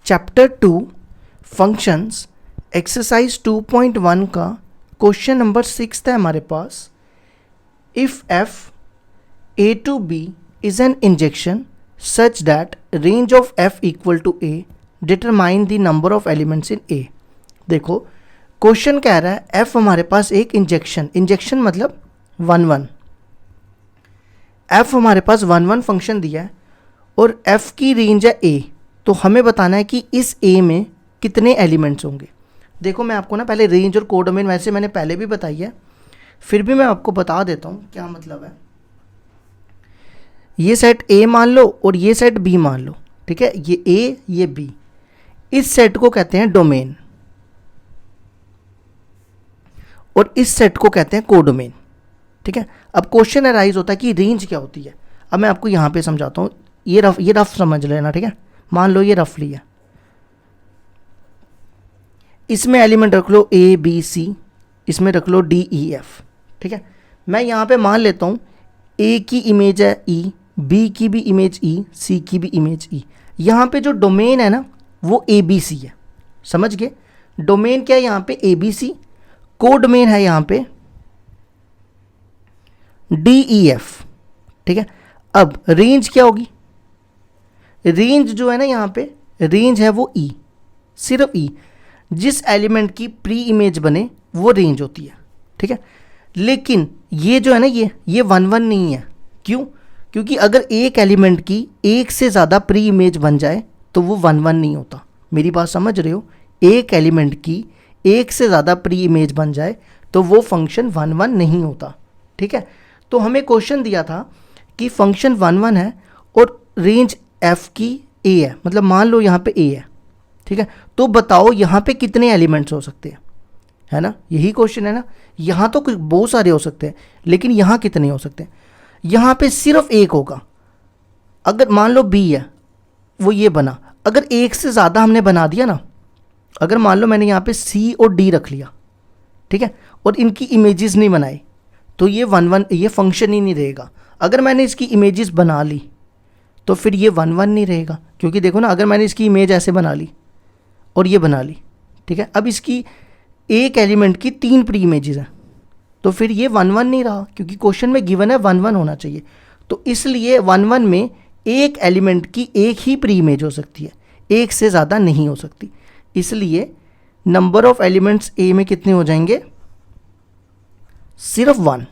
Chapter 2 functions exercise 2.1 का question number 6 है हमारे पास। If f a to b is an injection such that range of f equal to a, determine the number of elements in a. देखो question कह रहा है F हमारे पास एक इंजेक्शन मतलब 1 एफ हमारे पास 1 फंक्शन दिया है और एफ की रेंज है ए, तो हमें बताना है कि इस ए में कितने एलिमेंट्स होंगे। देखो मैं आपको ना पहले रेंज और कोडोमेन वैसे मैंने पहले भी बताई है, फिर भी मैं आपको बता देता हूँ क्या मतलब है। ये सेट ए मान लो और ये सेट बी मान लो, ठीक है, ये ए ये बी, इस सेट को कहते हैं डोमेन और इस सेट को कहते हैं कोडोमेन, ठीक है। अब क्वेश्चन अराइज होता है कि रेंज क्या होती है। अब मैं आपको यहाँ पे समझाता हूँ, ये रफ समझ लेना, ठीक है। मान लो ये रफली है, इसमें एलिमेंट रख लो ए बी सी, इसमें रख लो डी ई एफ, ठीक है। मैं यहाँ पे मान लेता हूँ ए की इमेज है ई, बी की भी इमेज ई, सी की भी इमेज ई। यहाँ पे जो डोमेन है ना वो ए बी सी है, समझ गए। डोमेन क्या है यहाँ पे ए बी सी, कोडोमेन है यहाँ पे डी ई एफ, ठीक है। अब रेंज क्या होगी, रेंज जो है ना यहाँ पे रेंज है वो ई, सिर्फ ई, जिस एलिमेंट की प्री इमेज बने वो रेंज होती है, ठीक है। लेकिन ये जो है ना ये 1 नहीं है, क्यों? क्योंकि अगर एक एलिमेंट की एक से ज़्यादा प्री इमेज बन जाए तो वो 1 नहीं होता। मेरी बात समझ रहे हो? एक एलिमेंट की एक से ज़्यादा प्री इमेज बन जाए तो वो फंक्शन 1 नहीं होता, ठीक है। तो हमें क्वेश्चन दिया था कि फंक्शन 1 है और रेंज एफ की ए है, मतलब मान लो यहाँ पे ए है, ठीक है। तो बताओ यहाँ पे कितने एलिमेंट्स हो सकते हैं, है ना, यही क्वेश्चन है ना। यहाँ तो बहुत सारे हो सकते हैं लेकिन यहाँ कितने हो सकते हैं? यहाँ पे सिर्फ एक होगा। अगर मान लो बी है वो ये बना, अगर एक से ज़्यादा हमने बना दिया ना, अगर मान लो मैंने यहाँ पे सी और डी रख लिया, ठीक है, और इनकी इमेजेस नहीं बनाई तो ये 1 ये फंक्शन ही नहीं रहेगा। अगर मैंने इसकी इमेजेस बना ली तो फिर ये 1 नहीं रहेगा, क्योंकि देखो ना अगर मैंने इसकी इमेज ऐसे बना ली और ये बना ली, ठीक है, अब इसकी एक एलिमेंट की 3 प्री इमेजेस हैं तो फिर ये 1 नहीं रहा, क्योंकि क्वेश्चन में गिवन है 1 होना चाहिए। तो इसलिए 1 में एक एलिमेंट की एक ही प्री इमेज हो सकती है, एक से ज़्यादा नहीं हो सकती। इसलिए नंबर ऑफ एलिमेंट्स ए में कितने हो जाएंगे? सिर्फ 1,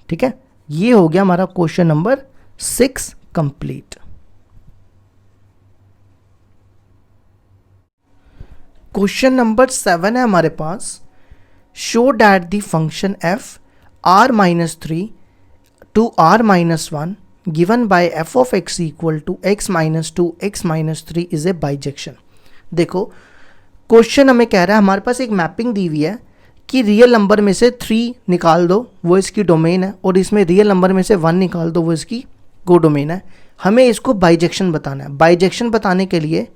ठीक है। ये हो गया हमारा question number 6 complete. Question number 7 है हमारे पास। Show that the function f r minus 3 to r minus 1 given by f of x equal to x minus 2 x minus 3 is a bijection. देखो क्वेश्चन हमें कह रहा है, हमारे पास एक मैपिंग दी हुई है कि रियल नंबर में से 3 निकाल दो वो इसकी डोमेन है, और इसमें रियल नंबर में से 1 निकाल दो वो इसकी कोडोमेन है। हमें इसको बाइजेक्शन बताना है। बाइजेक्शन बताने के लिए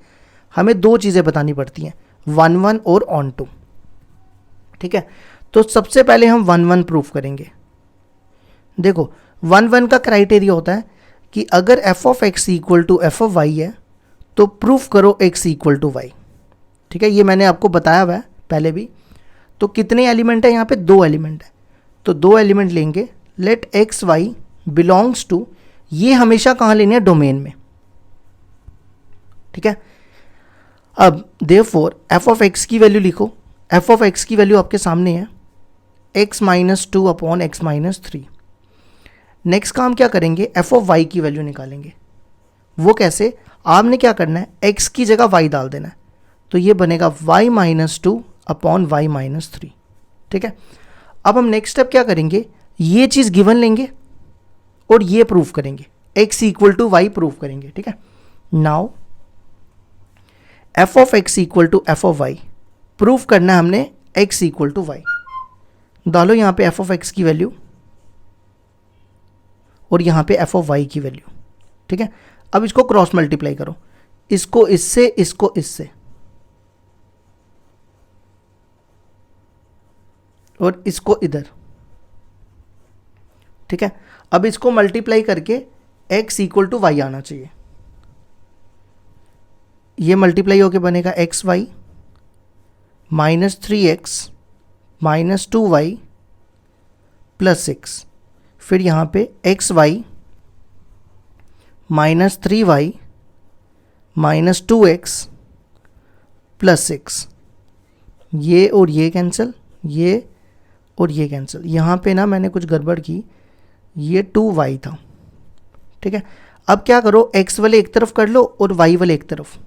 हमें 2 चीज़ें बतानी पड़ती हैं, 1 और ऑन टू, ठीक है। तो सबसे पहले हम 1 प्रूफ करेंगे। देखो 1 का क्राइटेरिया होता है कि अगर f of x equal to F of y है तो प्रूफ करो एक्स इक्वल टू वाई, ठीक है। ये मैंने आपको बताया हुआ है पहले भी। तो कितने एलिमेंट है यहाँ पे? 2 एलिमेंट है, तो 2 एलिमेंट लेंगे। Let x y belongs to, ये हमेशा कहाँ लेने हैं? डोमेन में, ठीक है। अब देयरफॉर एफ ऑफ एक्स की वैल्यू लिखो। एफ ऑफ एक्स की वैल्यू आपके सामने है x minus 2 upon x minus 3। Next काम क्या करेंगे? एफ ऑफ वाई की वैल्यू निकालेंगे। वो कैसे? आपने क्या करना है, एक्स की जगह वाई डाल देना है, तो ये बनेगा y minus 2 upon y minus 3, ठीक है। अब हम नेक्स्ट स्टेप क्या करेंगे, ये चीज़ गिवन लेंगे और ये प्रूफ करेंगे, x equal to y proof करेंगे, ठीक है। Now f of x equal to F of y proof करना है हमने एक्स इक्वल टू वाई। डालो यहाँ पे एफ ऑफ एक्स की वैल्यू और यहाँ पे एफ ऑफ वाई की वैल्यू, ठीक है। अब इसको क्रॉस मल्टीप्लाई करो, इसको इससे, इसको इससे, और इसको इधर, ठीक है। अब इसको मल्टीप्लाई करके x इक्वल टू वाई आना चाहिए, ये मल्टीप्लाई होके बनेगा x y minus 3x minus 2y plus 6, फिर यहाँ पे x y minus 3y minus 2x plus 6, ये और ये कैंसिल, ये और ये कैंसिल। यहाँ पे ना मैंने कुछ गड़बड़ की, ये 2y था, ठीक है। अब क्या करो, x वाले एक तरफ कर लो और y वाले एक तरफ,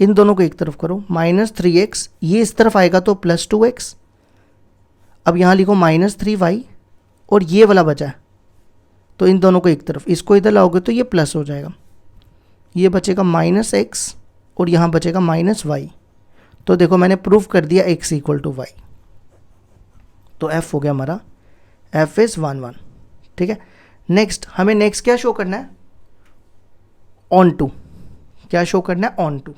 इन दोनों को एक तरफ करो। माइनस 3x ये इस तरफ आएगा तो प्लस 2x। अब यहाँ लिखो माइनस 3y और ये वाला बचा है तो इन दोनों को एक तरफ, इसको इधर लाओगे तो ये प्लस हो जाएगा, ये बचेगा माइनस x और यहाँ बचेगा माइनस y। तो देखो मैंने प्रूफ कर दिया x इक्वल टू y, तो f हो गया हमारा, f इज 1 1, ठीक है। नेक्स्ट हमें नेक्स्ट क्या शो करना है, ऑन टू, क्या शो करना है, ऑन टू,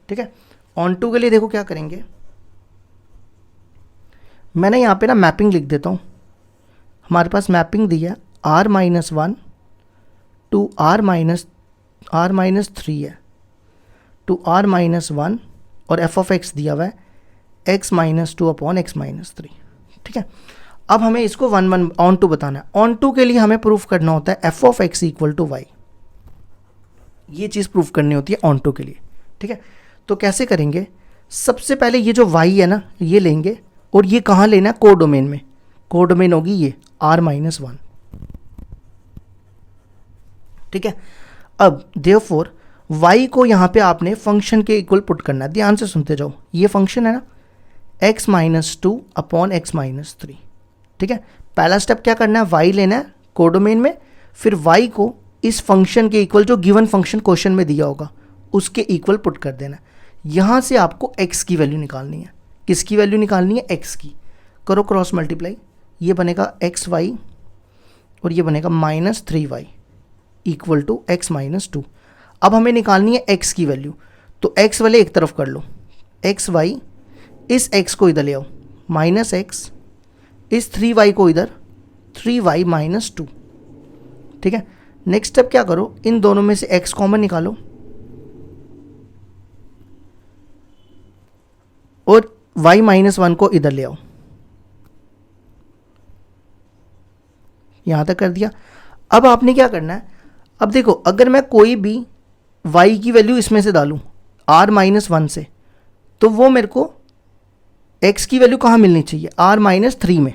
ठीक है। ऑन टू के लिए देखो क्या करेंगे, मैंने यहाँ पे ना मैपिंग लिख देता हूँ। हमारे पास मैपिंग दी है r minus 1 to r minus 3 है, टू r माइनस 1 और f ऑफ x दिया हुआ है x minus 2 upon x minus 3, ठीक है। अब हमें इसको 1 1 ऑन टू बताना है। ऑन टू के लिए हमें प्रूफ करना होता है f of x equal to y, ये चीज़ प्रूफ करनी होती है ऑन टू के लिए, ठीक है। तो कैसे करेंगे, सबसे पहले ये जो y है ना ये लेंगे और ये कहाँ लेना है, कोडोमेन में। कोडोमेन होगी ये r माइनस 1, ठीक है। अब देयरफॉर y को यहाँ पे आपने फंक्शन के इक्वल पुट करना है, ध्यान से सुनते जाओ। ये फंक्शन है ना x minus 2 upon x minus 3, ठीक है। पहला स्टेप क्या करना है, y लेना है कोडोमेन में, फिर y को इस फंक्शन के इक्वल जो गिवन फंक्शन क्वेश्चन में दिया होगा उसके इक्वल पुट कर देना। यहाँ से आपको x की वैल्यू निकालनी है। किसकी वैल्यू निकालनी है, x की। करो क्रॉस मल्टीप्लाई, ये बनेगा एक्स वाई और ये बनेगा minus 3y equal to x minus 2। अब हमें निकालनी है x की वैल्यू, तो x वाले एक तरफ कर लो, एक्स वाई, इस x को इधर ले आओ माइनस x, इस 3y को इधर 3y माइनस 2, ठीक है। नेक्स्ट स्टेप क्या करो, इन दोनों में से x कॉमन निकालो और y माइनस 1 को इधर ले आओ, यहां तक कर दिया। अब आपने क्या करना है, अब देखो अगर मैं कोई भी y की वैल्यू इसमें से डालूं r माइनस 1 से, तो वो मेरे को x की वैल्यू कहाँ मिलनी चाहिए, r माइनस 3 में,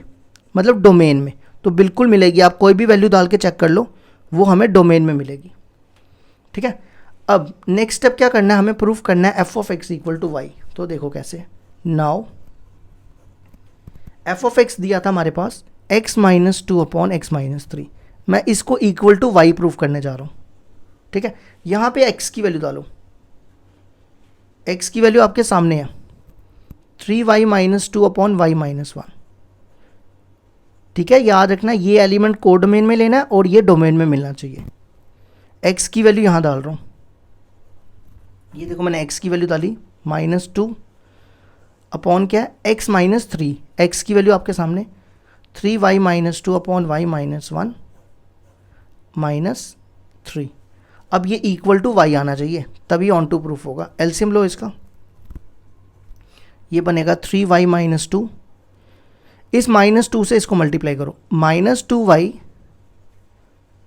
मतलब डोमेन में, तो बिल्कुल मिलेगी। आप कोई भी वैल्यू डाल के चेक कर लो, वो हमें डोमेन में मिलेगी, ठीक है। अब नेक्स्ट स्टेप क्या करना है, हमें प्रूफ करना है f of x equal to Y. तो देखो कैसे, नाउ f ऑफ x दिया था हमारे पास x minus 2 upon x minus 3, मैं इसको इक्वल टू y प्रूफ करने जा रहा हूँ, ठीक है। यहाँ पे x की वैल्यू डालो, x की वैल्यू आपके सामने है 3y minus 2 upon y minus 1, ठीक है। याद रखना ये एलिमेंट कोडोमेन में लेना है और ये डोमेन में मिलना चाहिए। x की वैल्यू यहाँ डाल रहा हूँ, ये देखो मैंने x की वैल्यू डाली माइनस 2 अपॉन क्या है x माइनस 3, x की वैल्यू आपके सामने 3y minus 2 upon y minus 1 minus 3। अब ये इक्वल टू y आना चाहिए तभी ऑन टू प्रूफ होगा। एलसीएम लो इसका, ये बनेगा 3y माइनस 2, इस माइनस 2 से इसको मल्टीप्लाई करो, माइनस 2y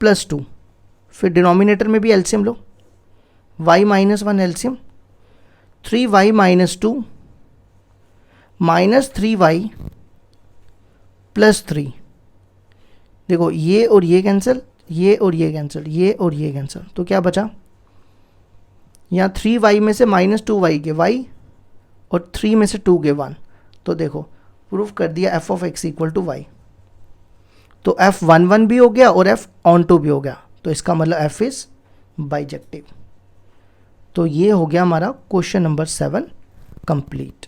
प्लस 2, फिर डिनोमिनेटर में भी एलसीएम लो, y minus 1 LCM 3y minus 2 minus 3y plus 3। देखो ये और ये कैंसिल, ये और ये कैंसिल, ये और ये कैंसिल, तो क्या बचा, यहाँ 3y में से माइनस 2y के y और 3 में से 2 के 1, तो देखो प्रूफ कर दिया f of x equal to y। तो f 1 1 भी हो गया और f ऑन टू भी हो गया, तो इसका मतलब f इज बाइजेक्टिव। तो ये हो गया हमारा question number 7 complete.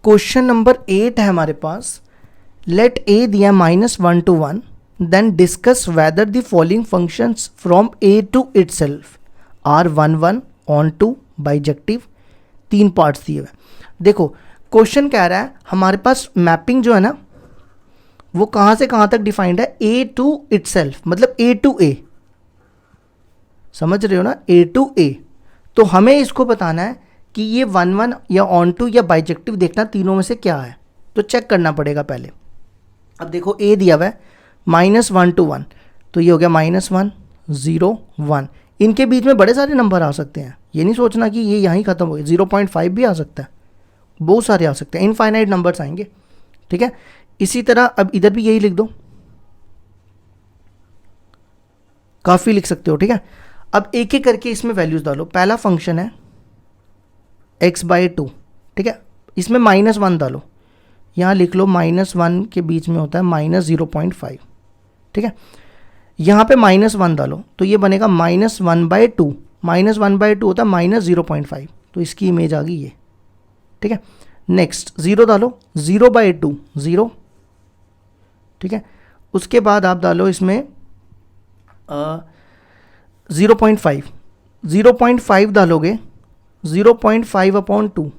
Question number 8 है हमारे पास, लेट a दिया -1 to 1, then discuss whether the following functions from a to itself are 1 1 onto bijective. 3 parts दिए हुए। देखो क्वेश्चन कह रहा है हमारे पास मैपिंग जो है ना वो कहाँ से कहाँ तक डिफाइंड है, ए टू इटसेल्फ, मतलब ए टू ए, समझ रहे हो ना, ए टू ए। तो हमें इसको बताना है कि ये 1 1 या ऑन टू या बाइजेक्टिव देखना तीनों में से क्या है, तो चेक करना पड़ेगा पहले। अब देखो ए दिया हुआ है -1 to 1, तो ये हो गया -1 0 1। इनके बीच में बड़े सारे नंबर आ सकते हैं, ये नहीं सोचना कि ये यहाँ ही खत्म हो गया, 0.5 भी आ सकता है, बहुत सारे आ सकते हैं, इनफाइनाइट नंबर्स आएंगे, ठीक है। इसी तरह अब इधर भी यही लिख दो, काफ़ी लिख सकते हो, ठीक है। अब एक एक करके इसमें वैल्यूज डालो। पहला फंक्शन है x/2, ठीक है, इसमें -1 डालो, यहाँ लिख लो -1 के बीच में होता है -0.5, ठीक है। यहाँ पे -1 डालो तो ये बनेगा -1/2, -1/2 होता है -0.5, तो इसकी इमेज आ गई ये, ठीक है। नेक्स्ट 0 डालो, 0/2 0, ठीक है। उसके बाद आप डालो इसमें 0.5 डालोगे, 0.5/2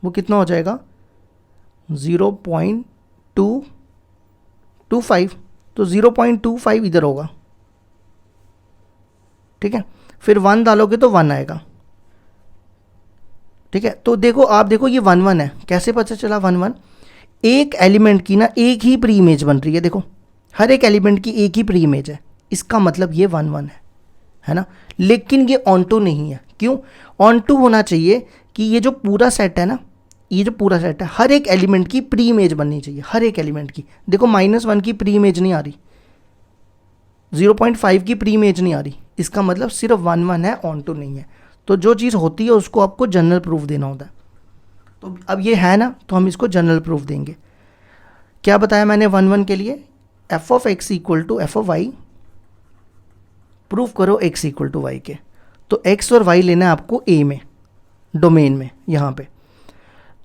वो कितना हो जाएगा 0.225, तो 0.25 इधर होगा, ठीक है। फिर 1 डालोगे तो 1 आएगा, ठीक है। तो देखो आप देखो ये 1 1 है, कैसे पता चला 1 1? एक एलिमेंट की ना एक ही प्री इमेज बन रही है, देखो हर एक एलिमेंट की एक ही प्री इमेज है, इसका मतलब ये 1 1 है ना। लेकिन ये ऑन टू नहीं है, क्यों? ऑन टू होना चाहिए कि ये जो पूरा सेट है ना, ये जो पूरा सेट है हर एक एलिमेंट की प्री इमेज बननी चाहिए, हर एक एलिमेंट की। देखो -1 की प्री इमेज नहीं आ रही, 0.5 की प्री इमेज नहीं आ रही, इसका मतलब सिर्फ 1 1 है, ऑन टू नहीं है। तो जो चीज़ होती है उसको आपको जनरल प्रूफ देना होता है। तो अब ये है ना, तो हम इसको जनरल प्रूफ देंगे। क्या बताया मैंने 1 1 के लिए? f(x) = f(y), प्रूफ करो x = y के। तो x और y लेना है आपको a में, डोमेन में, यहाँ पे।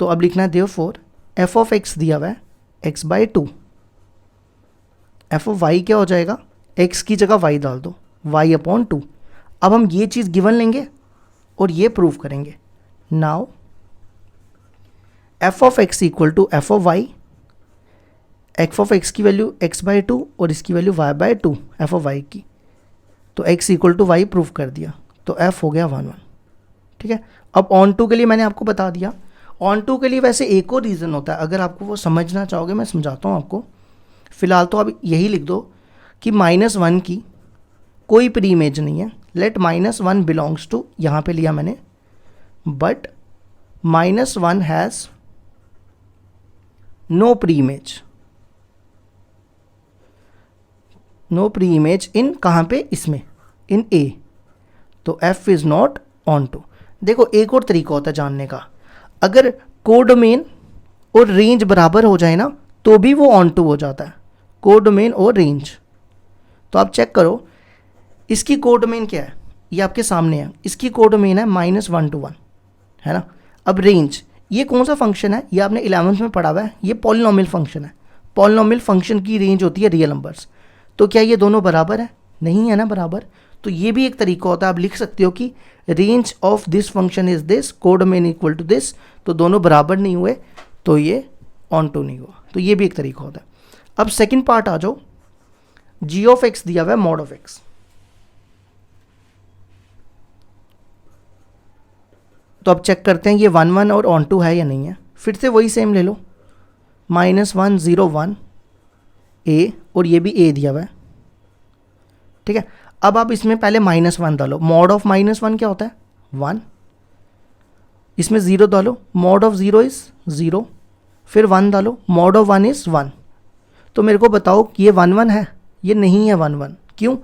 तो अब लिखना है देयरफॉर f(x) दिया हुआ है x/2, f(y) क्या हो जाएगा, x की जगह y डाल दो, y/2। अब हम ये चीज़ गिवन लेंगे और ये प्रूफ करेंगे। नाउ f(x) = f(y), f(x) की वैल्यू x/2 और इसकी वैल्यू y/2 f(y) की, तो x = y प्रूफ कर दिया, तो f हो गया 1 1, ठीक है। अब ऑन टू के लिए मैंने आपको बता दिया। ऑन टू के लिए वैसे एक और रीज़न होता है, अगर आपको वो समझना चाहोगे मैं समझाता हूँ आपको। फ़िलहाल तो अब यही लिख दो कि -1 की कोई प्री इमेज नहीं है, लेट -1 बिलोंग्स टू, यहाँ पे लिया मैंने, but -1 has no pre image, no pre image in, कहाँ पे, इसमें, इन A, तो f is not onto. देखो एक और तरीका होता है जानने का, अगर कोडोमेन और रेंज बराबर हो जाए ना तो भी वो ऑन टू हो जाता है, कोडोमेन और रेंज। तो आप चेक करो इसकी कोडोमेन क्या है, ये आपके सामने है, इसकी कोडोमेन है -1 to 1, है ना। अब रेंज, ये कौन सा फंक्शन है, ये आपने 11th में पढ़ा हुआ है, ये पॉलिनोमियल फंक्शन है। पॉलिनोमियल फंक्शन की रेंज होती है रियल नंबर्स, तो क्या ये दोनों बराबर है? नहीं है ना बराबर। तो ये भी एक तरीका होता है, आप लिख सकते हो कि range of this function is this, codomain equal to this, तो दोनों बराबर नहीं हुए तो ये ऑन टू नहीं हुआ, तो ये भी एक तरीका होता है। अब सेकंड पार्ट आ जाओ, g(x) दिया हुआ है mod(x), तो अब चेक करते हैं ये 1 1 और ऑन टू है या नहीं है। फिर से वही सेम ले लो, -1 0 1 a, और ये भी a दिया हुआ है, ठीक है। अब आप इसमें पहले -1 डालो, मॉड ऑफ -1 क्या होता है 1, इसमें 0 डालो, मॉड ऑफ 0 इज़ 0, फिर 1 डालो, मॉड ऑफ 1 इज़ 1। तो मेरे को बताओ कि ये 1 1 है? ये नहीं है 1 1, क्यों?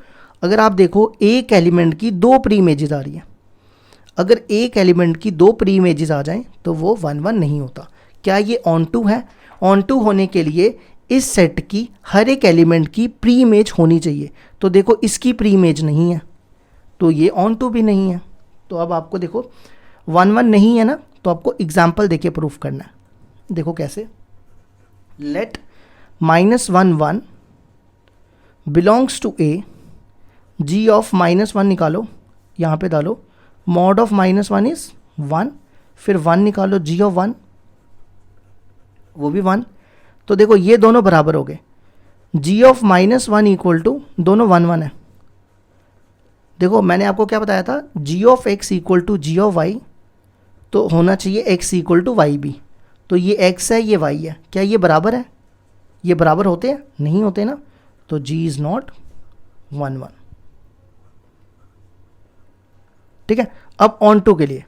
अगर आप देखो एक एलिमेंट की 2 प्री इमेजेस आ रही हैं, अगर एक एलिमेंट की 2 प्री इमेजेस आ जाएं तो वो 1 1 नहीं होता। क्या ये ऑन टू है? ऑन टू होने के लिए इस सेट की हर एक एलिमेंट की प्री इमेज होनी चाहिए। तो देखो इसकी प्री इमेज नहीं है, तो ये ऑन टू भी नहीं है। तो अब आपको देखो 1 1 नहीं है ना, तो आपको एग्जाम्पल देके प्रूफ करना है। देखो कैसे, let -1 1 belongs to A, g of -1 निकालो, यहाँ पे डालो, मॉड ऑफ -1 इज़ 1, फिर 1 निकालो, g ऑफ 1, वो भी 1। तो देखो ये दोनों बराबर हो गए, g ऑफ -1 इक्वल टू दोनों 1 1 है। देखो मैंने आपको क्या बताया था, g of x equal to g of y, तो होना चाहिए x इक्वल टू y भी। तो ये x है ये y है, क्या ये बराबर है? ये बराबर होते हैं? नहीं होते ना, तो g इज़ नॉट 1 1। ठीक है, अब ऑन टू के लिए,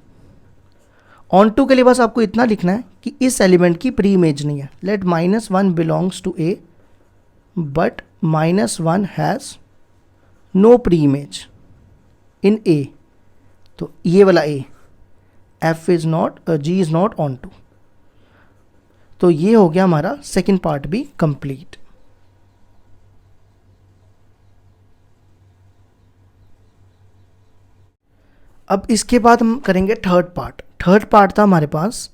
ऑन टू के लिए बस आपको इतना लिखना है कि इस एलिमेंट की प्री इमेज नहीं है। Let -1 belongs to a but -1 has no pre image in a। तो ये वाला a, f is not, g is not onto. तो ये हो गया हमारा सेकेंड पार्ट भी कंप्लीट। अब इसके बाद हम करेंगे थर्ड पार्ट। थर्ड पार्ट था हमारे पास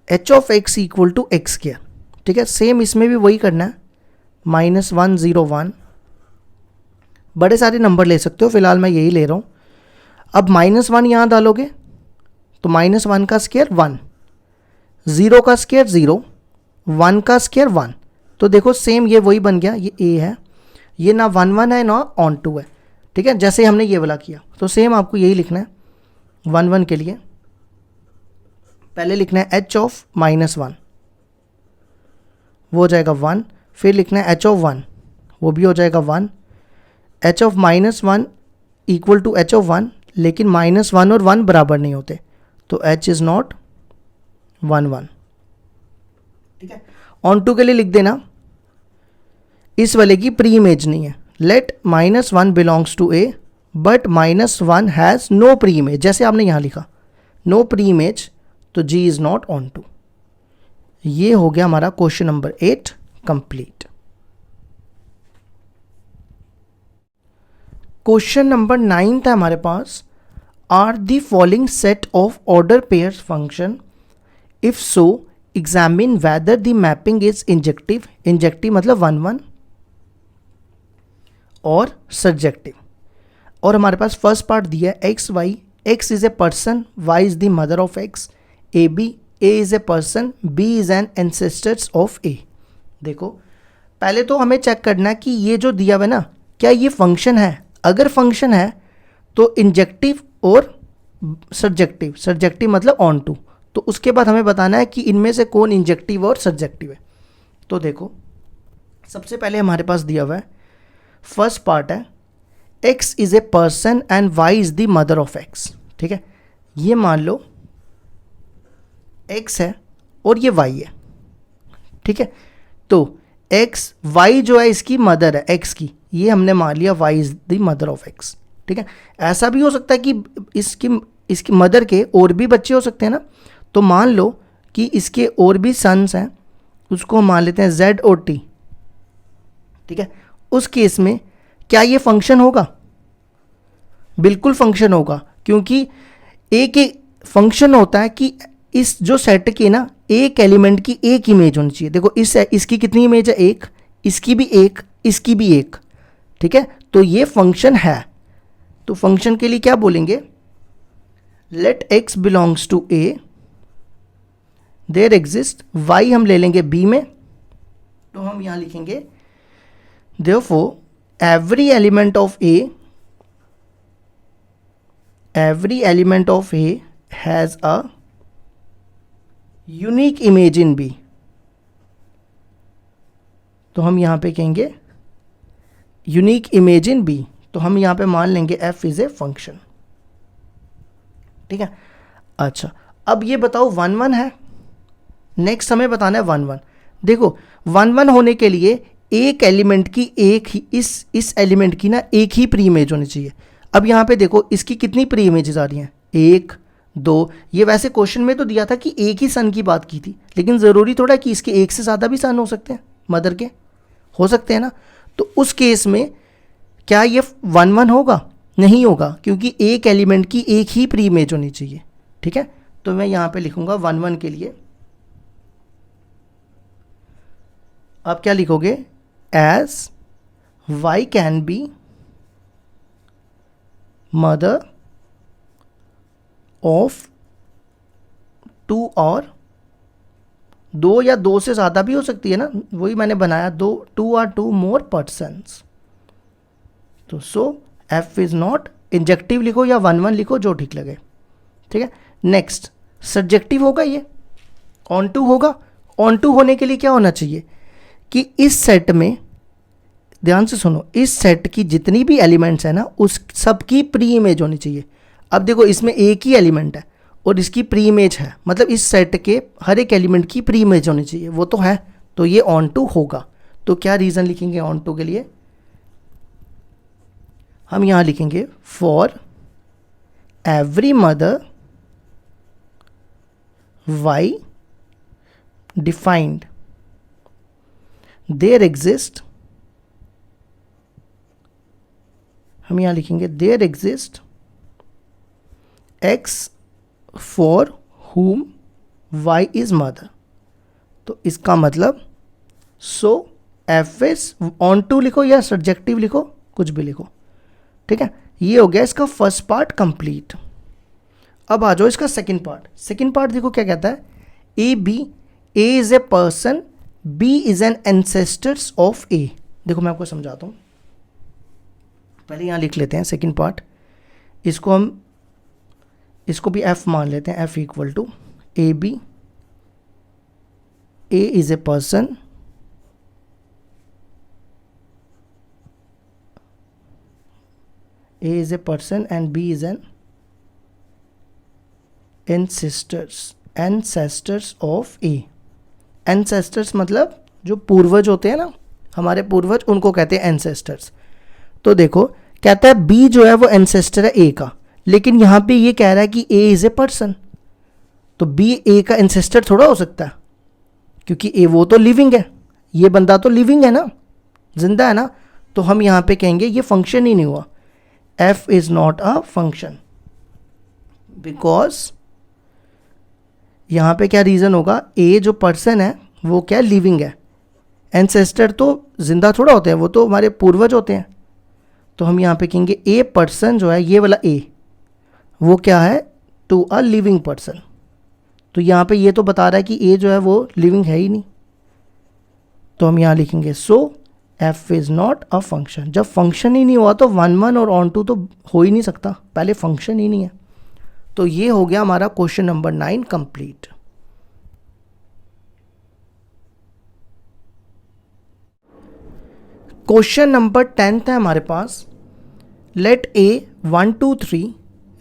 h of x equal to x square. ठीक है, सेम इसमें भी वही करना है, -1 0 1। बड़े सारे नंबर ले सकते हो, फिलहाल मैं यही ले रहा हूँ। अब -1 यहाँ डालोगे तो -1 का स्क्वायर 1, 0 का स्क्वायर 0, 1 का स्क्वायर 1। तो देखो सेम ये वही बन गया, ये a है, ये ना 1 1 है ना ऑन टू है। ठीक है, जैसे हमने ये वाला किया, तो सेम आपको यही लिखना है 1 1 के लिए। पहले लिखना है h ऑफ -1, वो हो जाएगा 1। फिर लिखना है h ऑफ 1, वो भी हो जाएगा 1। h of -1 equal to h of 1, लेकिन -1 और 1 बराबर नहीं होते, तो h इज़ नॉट 1 1। ठीक है, ऑन टू के लिए लिख देना, इस वाले की प्री इमेज नहीं है। Let -1 belongs to a but -1 has no pre image, जैसे आपने यहाँ लिखा नो प्री इमेज, तो g is not onto. ये हो गया हमारा question number 8 complete. Question number 9 था हमारे पास, are the following set of order pairs function, if so examine whether the mapping is injective. Injective मतलब 1 1 और सब्जेक्टिव। और हमारे पास फर्स्ट पार्ट दिया है x y, x is a person, y is the mother of x, a b, a is a person, b is an ancestors of a. देखो पहले तो हमें चेक करना है कि ये जो दिया हुआ है ना, क्या ये फंक्शन है। अगर फंक्शन है तो इंजेक्टिव और सब्जेक्टिव, सब्जेक्टिव मतलब ऑन टू। तो उसके बाद हमें बताना है कि इनमें से कौन इंजेक्टिव और सब्जेक्टिव है। तो देखो सबसे पहले हमारे पास दिया हुआ है, फर्स्ट पार्ट है x is a person and y is the mother of x। ठीक है, ये मान लो x है और ये y है। ठीक है, तो x y जो है इसकी मदर है x की, ये हमने मान लिया y is the mother of x। ठीक है, ऐसा भी हो सकता है कि इसकी मदर के और भी बच्चे हो सकते हैं ना। तो मान लो कि इसके और भी सन्स हैं, उसको मान लेते हैं z और t। ठीक है, उस केस में क्या ये फंक्शन होगा? बिल्कुल फंक्शन होगा, क्योंकि एक फंक्शन होता है कि इस जो सेट के ना एक एलिमेंट की एक इमेज होनी चाहिए। देखो इसकी कितनी इमेज है? एक, इसकी भी एक, इसकी भी एक। ठीक है, तो ये फंक्शन है। तो फंक्शन के लिए क्या बोलेंगे? Let x belongs to a, there exist y हम ले लेंगे b में, तो हम यहां लिखेंगे therefore every element of a has a unique image in b। तो हम यहां पे कहेंगे यूनिक इमेज इन b, तो हम यहां पे मान लेंगे f इज ए फंक्शन। ठीक है, अच्छा अब ये बताओ 1 1 है, नेक्स्ट हमें बताना है 1 1। देखो 1 1 होने के लिए एक एलिमेंट की एक ही इस एलिमेंट की ना एक ही प्री इमेज होनी चाहिए। अब यहाँ पे देखो इसकी कितनी प्री इमेजेस आ रही हैं? 1 2। ये वैसे क्वेश्चन में तो दिया था कि एक ही सन की बात की थी, लेकिन ज़रूरी थोड़ा कि इसके एक से ज़्यादा भी सन हो सकते हैं, मदर के हो सकते हैं ना। तो उस केस में क्या ये 1 1 होगा? नहीं होगा, क्योंकि एक एलिमेंट की एक ही प्री इमेज होनी चाहिए। ठीक है, तो मैं यहाँ पे लिखूंगा 1 1 के लिए, आप क्या लिखोगे? As y can be mother of 2 और दो या दो से ज़्यादा भी हो सकती है ना, वही मैंने बनाया, दो, 2 आर 2 मोर पर्सन्स। तो सो एफ इज़ नॉट, इंजेक्टिव लिखो या 1 1 लिखो, जो ठीक लगे, ठीक है। नेक्स्ट सब्जेक्टिव होगा, ये ऑन टू होगा। ऑन टू होने के लिए क्या होना चाहिए कि इस सेट में, ध्यान से सुनो, इस सेट की जितनी भी एलिमेंट्स है ना, उस सब की प्री इमेज होनी चाहिए। अब देखो इसमें एक ही एलिमेंट है और इसकी प्री इमेज है, मतलब इस सेट के हर एक एलिमेंट की प्री इमेज होनी चाहिए, वो तो है, तो ये ऑन टू होगा। तो क्या रीज़न लिखेंगे ऑन टू के लिए? हम यहाँ लिखेंगे for every mother y defined there exist, हम यहाँ लिखेंगे there exist x for whom y is mother. तो इसका मतलब so f is onto लिखो या सब्जेक्टिव लिखो, कुछ भी लिखो, ठीक है। ये हो गया इसका फर्स्ट पार्ट कंप्लीट। अब आ जाओ इसका सेकंड पार्ट। सेकंड पार्ट देखो क्या कहता है, a b, a is a person, b is an ancestors of a. देखो मैं आपको समझाता हूँ, पहले यहाँ लिख लेते हैं सेकंड पार्ट, इसको हम, इसको भी f मान लेते हैं, f equal to a b, a is a person, a is a person and b is an ancestors of a. Ancestors मतलब जो पूर्वज होते हैं ना, हमारे पूर्वज, उनको कहते हैं एंसेस्टर्स। तो देखो कहता है बी जो है वो एंसेस्टर है ए का, लेकिन यहाँ पे ये कह रहा है कि ए इज ए पर्सन, तो बी ए का एंसेस्टर थोड़ा हो सकता है, क्योंकि ए वो तो लिविंग है, ये बंदा तो लिविंग है ना, जिंदा है ना। तो हम यहाँ पे कहेंगे ये फंक्शन ही नहीं हुआ, F is not a function, because यहाँ पे क्या रीज़न होगा, ए जो पर्सन है वो क्या लिविंग है, एंसेस्टर तो जिंदा थोड़ा होते हैं, वो तो हमारे पूर्वज होते हैं। तो हम यहाँ पे कहेंगे ए पर्सन जो है, ये वाला ए, वो क्या है, टू अ लिविंग पर्सन। तो यहाँ पे ये तो बता रहा है कि ए जो है वो लिविंग है ही नहीं, तो हम यहाँ लिखेंगे so f is not a function. जब फंक्शन ही नहीं हुआ तो 1 1 और ऑन टू तो हो ही नहीं सकता, पहले फंक्शन ही नहीं है। तो ये हो गया हमारा question number 9 complete. Question number 10 है हमारे पास, let a 1 2 3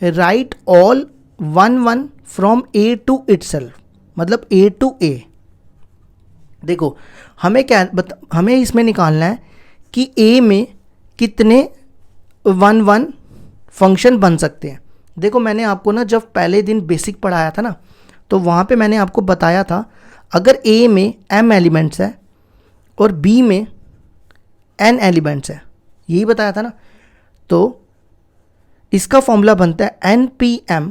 write all 1 1 from a to itself, मतलब ए टू ए। देखो हमें क्या हमें इसमें निकालना है कि ए में कितने 1 1 फंक्शन बन सकते हैं। देखो मैंने आपको ना जब पहले दिन बेसिक पढ़ाया था ना, तो वहाँ पे मैंने आपको बताया था, अगर ए में m एलिमेंट्स है और b में n एलिमेंट्स है, यही बताया था ना, तो इसका फॉर्मूला बनता है npm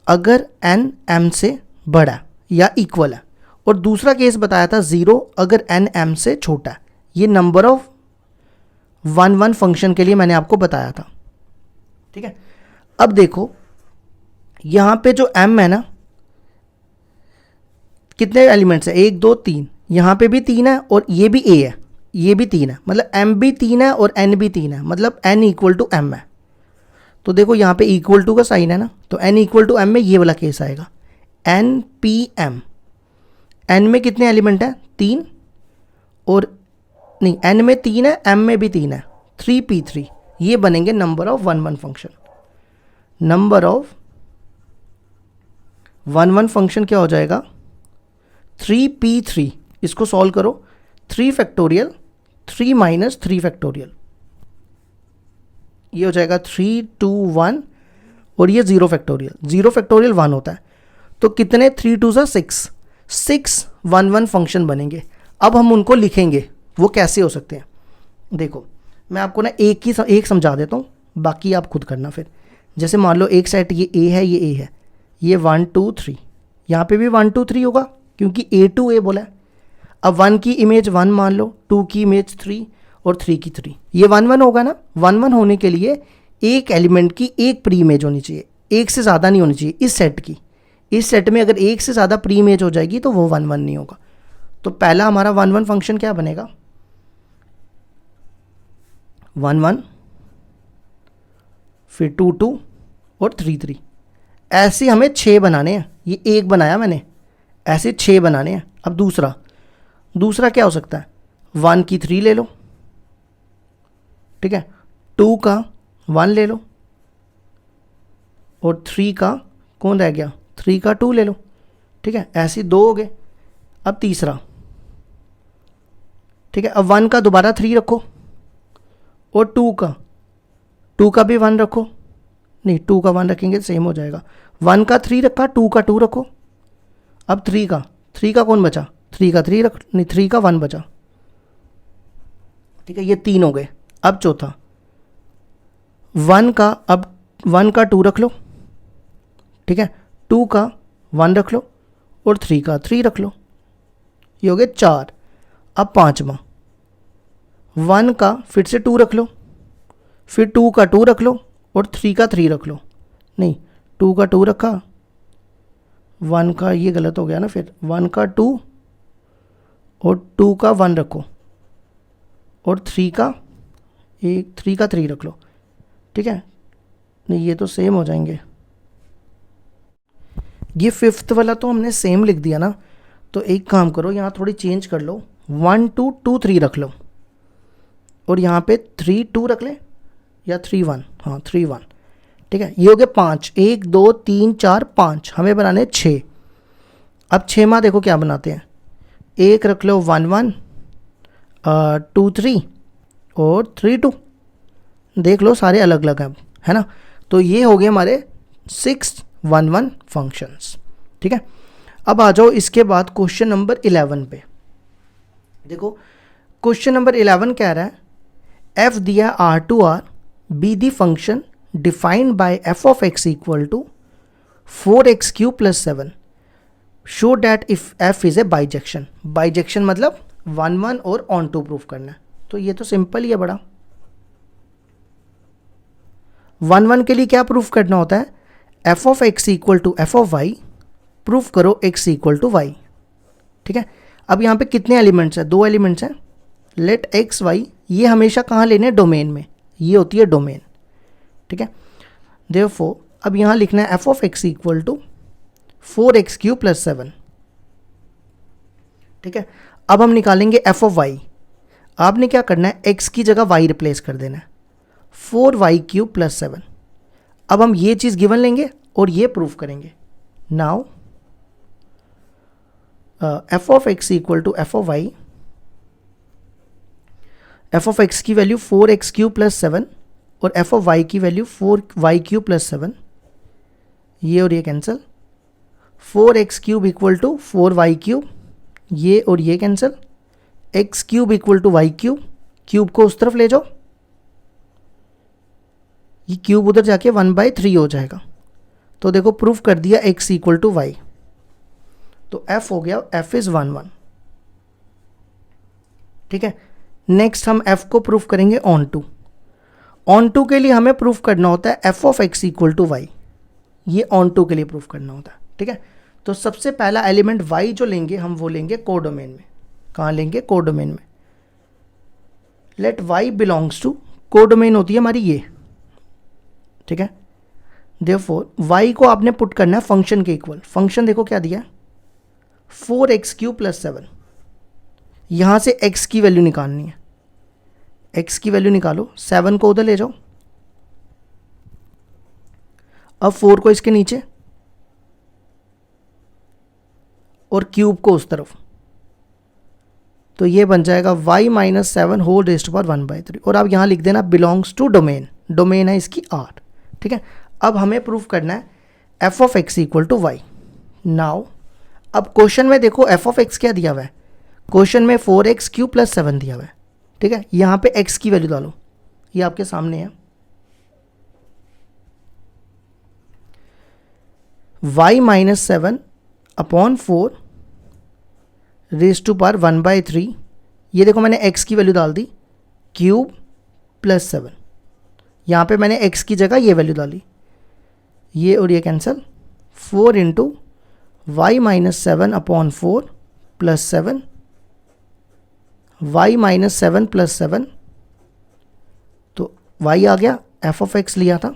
अगर n m से बड़ा या इक्वल है, और दूसरा केस बताया था 0 अगर n m से छोटा है। ये नंबर ऑफ 1 1 फंक्शन के लिए मैंने आपको बताया था, ठीक है। अब देखो यहाँ पे जो m है ना, कितने एलिमेंट्स है, 1 2 3, यहाँ पे भी 3 है और ये भी a है, ये भी 3 है, मतलब m भी 3 है और n भी 3 है, मतलब n इक्वल टू m है। तो देखो यहाँ पे इक्वल टू का साइन है ना, तो n इक्वल टू m में ये वाला केस आएगा, npm। n में कितने एलिमेंट है, 3, और नहीं n में 3 है, m में भी 3 है, 3p3। ये बनेंगे number of 1 1 function. Number of 1 1 function क्या हो जाएगा, 3p3। इसको सॉल्व करो, 3 फैक्टोरियल 3 माइनस 3 फैक्टोरियल, ये हो जाएगा 3 2 1, और ये 0 फैक्टोरियल, 0 फैक्टोरियल 1 होता है, तो कितने 3 2 6, 6 1 1 फंक्शन बनेंगे। अब हम उनको लिखेंगे, वो कैसे हो सकते हैं। देखो मैं आपको ना एक समझा देता हूँ, बाकी आप खुद करना फिर। जैसे मान लो एक सेट ये ए है, ये ए है, ये 1 2 3, यहाँ पे भी 1 2 3 होगा क्योंकि ए टू ए बोला है। अब 1 की इमेज 1 मान लो, 2 की इमेज 3 और 3 की 3, ये 1 1 होगा ना। 1 1 होने के लिए एक एलिमेंट की एक प्री इमेज होनी चाहिए, एक से ज़्यादा नहीं होनी चाहिए इस सेट की। इस सेट में अगर एक से ज़्यादा प्री इमेज हो जाएगी तो वो 1 1 नहीं होगा। तो पहला हमारा 1 1 फंक्शन क्या बनेगा, 1 1, फिर 2 2 और 3 3। ऐसे हमें 6 बनाने हैं, ये एक बनाया मैंने, ऐसे 6 बनाने हैं। अब दूसरा क्या हो सकता है, 1 की 3 ले लो, ठीक है, 2 का 1 ले लो, और 3 का कौन रह गया, 3 का 2 ले लो, ठीक है, ऐसे 2 हो गए। अब तीसरा, ठीक है, अब 1 का दोबारा 3 रखो, और 2 का भी 1 रखो, नहीं 2 का 1 रखेंगे सेम हो जाएगा। 1 का 3 रखा, 2 का 2 रखो। अब 3 का कौन बचा, 3 का 3 रख, नहीं 3 का 1 बचा, ठीक है, ये 3 हो गए। अब चौथा, 1 का, अब 1 का 2 रख लो, ठीक है, 2 का 1 रख लो, और 3 का 3 रख लो, ये हो गए 4। अब पांचवा, 1 का फिर से 2 रख लो, फिर 2 का 2 रख लो, और 3 का 3 रख लो, नहीं 2 का 2 रखा, 1 का, ये गलत हो गया ना, फिर 1 का 2 और 2 का 1 रखो, और 3 का 3 रख लो, ठीक है, नहीं ये तो सेम हो जाएंगे। ये फिफ्थ वाला तो हमने सेम लिख दिया ना, तो एक काम करो, यहाँ थोड़ी चेंज कर लो, 1 2 2 3 रख लो, और यहाँ पे 3 2 रख ले, या 3 1, हाँ 3 1, ठीक है, ये हो गया 5, 1 2 3 4 5, हमें बनाने 6। अब 6 माह देखो क्या बनाते हैं, एक रख लो 1 1 2 3 और 3 2, देख लो सारे अलग अलग हैं, है ना। तो ये हो गए हमारे 6 1 1 फंक्शंस, ठीक है। अब आ जाओ इसके बाद क्वेश्चन नंबर 11 पे। देखो क्वेश्चन नंबर 11 कह रहा है, एफ दिया r to r, b the function defined by f of x equal to 4x cube plus 7, show that if f is a bijection. Bijection मतलब 1 1 और ऑन टू प्रूफ करना है, तो ये तो सिंपल ही है बड़ा। 1 1 के लिए क्या प्रूफ करना होता है, F of x equal to F of y, proof करो एक्स इक्वल टू वाई, ठीक है। अब यहाँ पे कितने एलिमेंट्स हैं, 2 एलिमेंट्स हैं, लेट एक्स वाई, ये हमेशा कहाँ लेने, डोमेन में, ये होती है डोमेन, ठीक है। देयरफॉर अब यहाँ लिखना है F of x equal to 4x cube plus 7, ठीक है। अब हम निकालेंगे एफ ऑफ वाई, आपने क्या करना है, x की जगह y रिप्लेस कर देना है, 4y क्यूब प्लस 7। अब हम ये चीज़ गिवन लेंगे और ये प्रूफ करेंगे। Now f of x equal to F of y, f of x की वैल्यू 4x क्यूब प्लस 7 और एफ ऑफ वाई की वैल्यू 4y क्यूब प्लस 7, ये और ये cancel, 4x cube equal to 4y cube, ये और ये cancel, x cube equal to y cube, cube को उस तरफ ले जाओ, ये क्यूब उधर जाके 1/3 हो जाएगा। तो देखो प्रूफ कर दिया x इक्वल टू वाई, तो f हो गया, f इज 1 1, ठीक है। नेक्स्ट हम f को प्रूफ करेंगे ऑन टू। ऑन टू के लिए हमें प्रूफ करना होता है F of x equal to y, ये ऑन टू के लिए प्रूफ करना होता है, ठीक है। तो सबसे पहला एलिमेंट y जो लेंगे हम वो लेंगे कोडोमेन में, कहाँ लेंगे, कोडोमेन में। Let y belongs to, codomain होती है हमारी ये, ठीक है। देयरफॉर y को आपने पुट करना है फंक्शन के इक्वल, फंक्शन देखो क्या दिया है, 4x क्यूब प्लस 7, यहाँ से x की वैल्यू निकालनी है, x की वैल्यू निकालो, 7 को उधर ले जाओ, अब 4 को इसके नीचे और क्यूब को उस तरफ, तो ये बन जाएगा y minus 7 whole raised power 1/3। और अब यहाँ लिख देना बिलोंग्स टू डोमेन, डोमेन है इसकी R, ठीक है। अब हमें प्रूफ करना है F of x equal to y. Now अब क्वेश्चन में देखो एफ ऑफ एक्स क्या दिया हुआ है, क्वेश्चन में 4x क्यूब प्लस 7 दिया हुआ है, ठीक है। यहाँ पे x की वैल्यू डालो, ये आपके सामने है, y minus 7 upon 4 raise to power 1/3, ये देखो मैंने x की वैल्यू डाल दी, क्यूब प्लस 7, यहाँ पे मैंने x की जगह ये वैल्यू डाली, ये और ये cancel, 4 into y minus 7/4 plus 7, y minus 7 plus 7, तो y आ गया, एफ ऑफ एक्स लिया था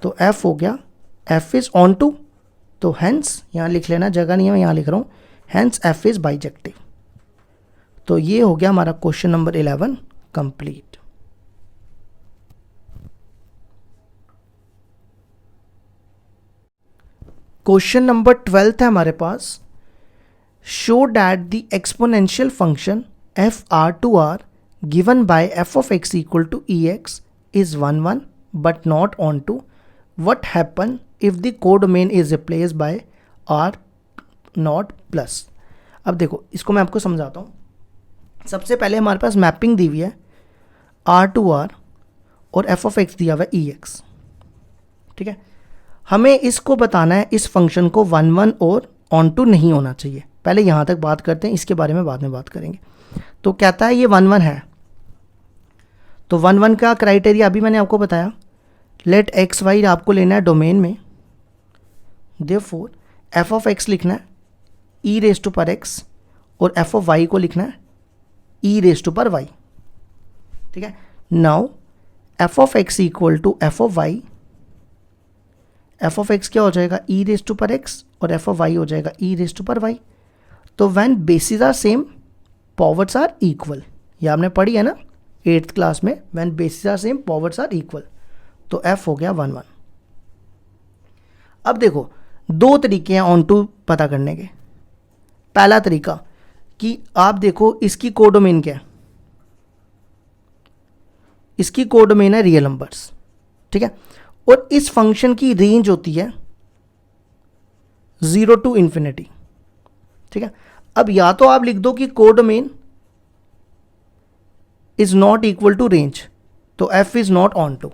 तो f हो गया, f इज ऑन टू, तो हेंस यहाँ लिख लेना, जगह नहीं है मैं यहाँ लिख रहा हूँ, हेंस f इज बाइजेक्टिव। तो ये हो गया हमारा question number 11 complete. Question number 12 है हमारे पास, show that the exponential function f r to r given by f of x equal to e x is 1 1 but not onto, what happen if the codomain is replaced by r naught plus. अब देखो इसको मैं आपको समझाता हूँ। सबसे पहले हमारे पास मैपिंग दी हुई है r टू r और f ऑफ x दिया हुआ है ex, ठीक है। हमें इसको बताना है इस फंक्शन को 1 1 और ऑन टू नहीं होना चाहिए। पहले यहाँ तक बात करते हैं, इसके बारे में बाद में बात करेंगे। तो कहता है ये 1 1 है, तो 1 1 का क्राइटेरिया अभी मैंने आपको बताया, लेट एक्स वाई आपको लेना है डोमेन में, देयरफॉर एफ ऑफ एक्स लिखना है ई रेज टू पर एक्स और एफ ऑफ वाई को लिखना है ई रेज टू पर वाई, ठीक है। Now f of x equal to F of y, f of x क्या हो जाएगा ई रेज टू पर एक्स और एफ ऑफ वाई हो जाएगा ई रेज टू पर वाई। तो when basis are same powers are equal, ये आपने पढ़ी है ना 8th क्लास में, when basis are same powers are equal, तो f हो गया 1 1। अब देखो दो तरीके हैं ऑन टू पता करने के। पहला तरीका कि आप देखो इसकी कोडोमेन क्या है, इसकी कोडोमेन है रियल नंबर्स, ठीक है, और इस फंक्शन की रेंज होती है 0 टू इंफिनिटी, ठीक है। अब या तो आप लिख दो कि codomain is not equal to range, तो f is not onto,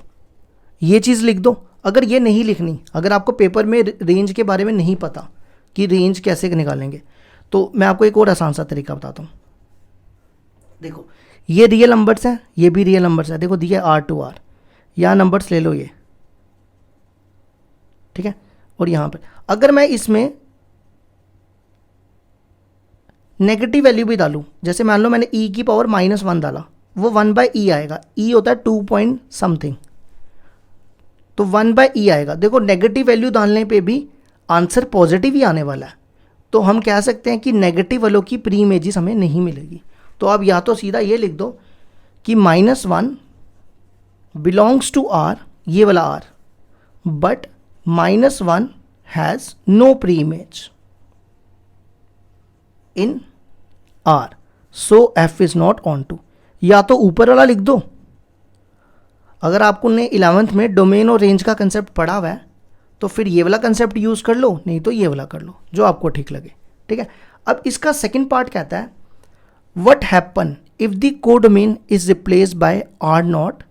ये चीज़ लिख दो। अगर ये नहीं लिखनी, अगर आपको पेपर में रेंज के बारे में नहीं पता कि रेंज कैसे निकालेंगे, तो मैं आपको एक और आसान सा तरीका बताता हूँ। देखो ये रियल नंबर्स हैं, ये भी रियल नंबर्स है, देखो दिया आर टू आर, यहाँ नंबर्स ले लो ये, ठीक है, और यहाँ पर अगर मैं इसमें नेगेटिव वैल्यू भी डालूँ, जैसे मान लो मैंने e की पावर -1 डाला, वो 1/e आएगा, e होता है 2 पॉइंट समथिंग, तो 1/e आएगा। देखो नेगेटिव वैल्यू डालने पे भी आंसर पॉजिटिव ही आने वाला है, तो हम कह सकते हैं कि नेगेटिव वालों की प्री इमेजेस हमें नहीं मिलेगी। तो आप या तो सीधा ये लिख दो कि -1 बिलोंग्स टू आर, ये वाला r, but -1 has no pre image in r, so f is not onto. या तो ऊपर वाला लिख दो, अगर आपको ने 11th में डोमेन और रेंज का कंसेप्ट पढ़ा हुआ है तो फिर ये वाला कंसेप्ट यूज़ कर लो, नहीं तो ये वाला कर लो, जो आपको ठीक लगे, ठीक है। अब इसका सेकंड पार्ट कहता है what happen if the codomain is replaced by r not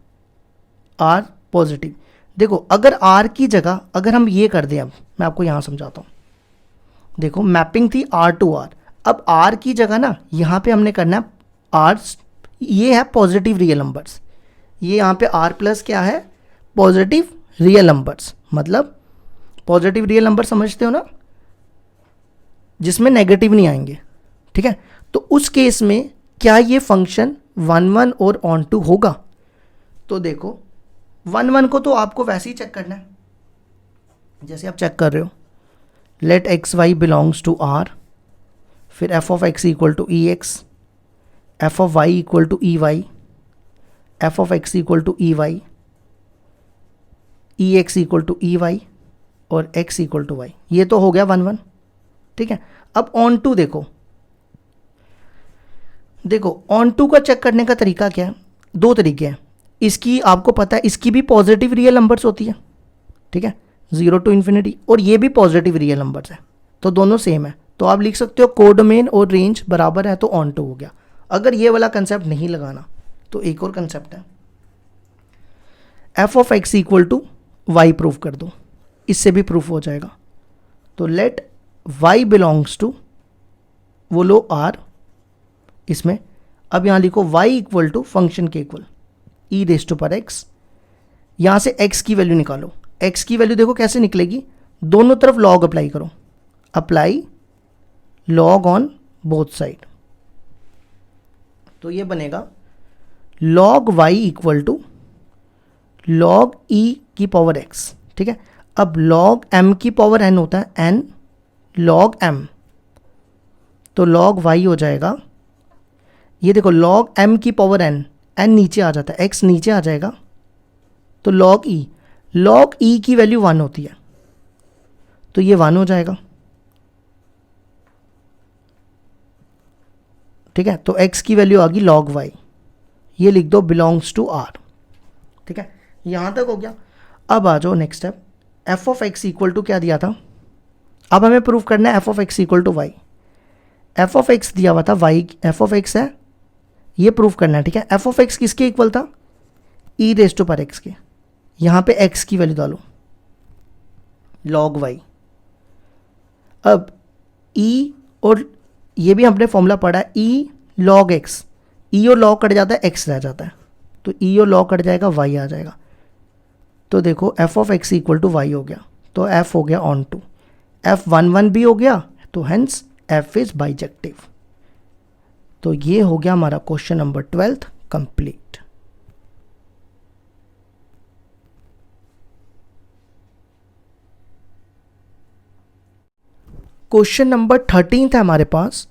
r positive. देखो अगर आर की जगह अगर हम ये कर दें, अब मैं आपको यहाँ समझाता हूँ। देखो मैपिंग थी आर टू आर, अब आर की जगह ना यहाँ पे हमने करना है आर, ये है पॉजिटिव रियल नंबर्स, ये यहाँ पे r प्लस क्या है पॉजिटिव रियल नंबर्स, मतलब पॉजिटिव रियल नंबर समझते हो ना, जिसमें नेगेटिव नहीं आएंगे, ठीक है। तो उस केस में क्या ये फंक्शन 1 1 और ऑन टू होगा? तो देखो 1 1 को तो आपको वैसे ही चेक करना है, जैसे आप चेक कर रहे हो, let x y belongs to r, फिर f of x equal to e x, f of y equal to e y, f of x equal to e y, e x equal to e y और x equal to y. ये तो हो गया 1 1, ठीक है। अब on to देखो, देखो ऑन टू का चेक करने का तरीका क्या है, दो तरीके हैं। इसकी आपको पता है इसकी भी पॉजिटिव रियल नंबर्स होती है, ठीक है, 0 टू इन्फिनिटी, और ये भी पॉजिटिव रियल नंबर्स है, तो दोनों सेम है। तो आप लिख सकते हो कोडोमेन और रेंज बराबर है, तो ऑन टू हो गया। अगर ये वाला कंसेप्ट नहीं लगाना तो एक और कंसेप्ट है, F of x equal to y proof कर दो, इससे भी प्रूफ हो जाएगा। तो लेट वाई बिलोंग्स टू, वो लो आर, इसमें अब यहाँ लिखो वाई इक्वल टू फंक्शन के इक्वल ई रेज टू पर एक्स, यहाँ से एक्स की वैल्यू निकालो। एक्स की वैल्यू देखो कैसे निकलेगी, दोनों तरफ लॉग अप्लाई करो, apply log on both side, तो ये बनेगा log y equal to log e की पावर x, ठीक है। अब log m की पावर n होता है n log m, तो log y हो जाएगा, ये देखो log m की पावर n, n नीचे आ जाता है, x नीचे आ जाएगा, तो log e की वैल्यू 1 होती है, तो ये 1 हो जाएगा, ठीक है। तो x की वैल्यू आ गई log y, ये लिख दो बिलोंग्स टू r, ठीक है। यहां तक हो गया। अब आ जाओ next step, f of x equal to क्या दिया था, अब हमें प्रूव करना है f of x equal to y। f of x दिया हुआ था y, f ऑफ x है, ये प्रूव करना है, ठीक है। f ऑफ x किसके इक्वल था, e raise to power x के, यहां पे x की वैल्यू डालो log y। अब e और ये भी हमने फॉर्मूला पढ़ा है, e log x, e और log कट जाता है, x रह जाता है, तो e और log कट जाएगा, y आ जाएगा। तो देखो f of x equal to y हो गया, तो f हो गया ऑन टू, f 1 1 भी हो गया, तो हेंस f इज बाइजेक्टिव। तो ये हो गया हमारा question number 12 complete. Question number 13 है हमारे पास,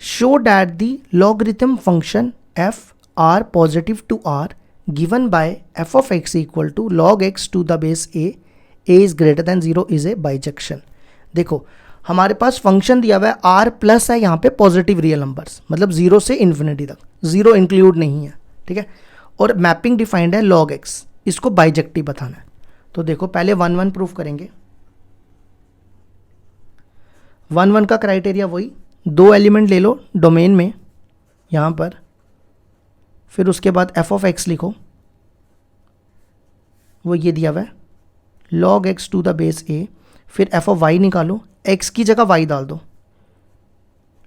show that the logarithm function f r positive to r given by f of x equal to log x to the base a is greater than 0 is a bijection। देखो हमारे पास function दिया हुआ है r plus है, यहाँ पे positive real numbers, मतलब 0 से इन्फिनिटी तक, 0 इंक्लूड नहीं है, ठीक है। और मैपिंग डिफाइंड है log x, इसको बाइजेक्टिव बताना है। तो देखो पहले 1 1 प्रूफ करेंगे, 1 1 का क्राइटेरिया वही, 2 एलिमेंट ले लो डोमेन में यहाँ पर, फिर उसके बाद f ऑफ x लिखो, वो ये दिया हुआ है log x to the base a, फिर f ऑफ y निकालो, x की जगह y डाल दो,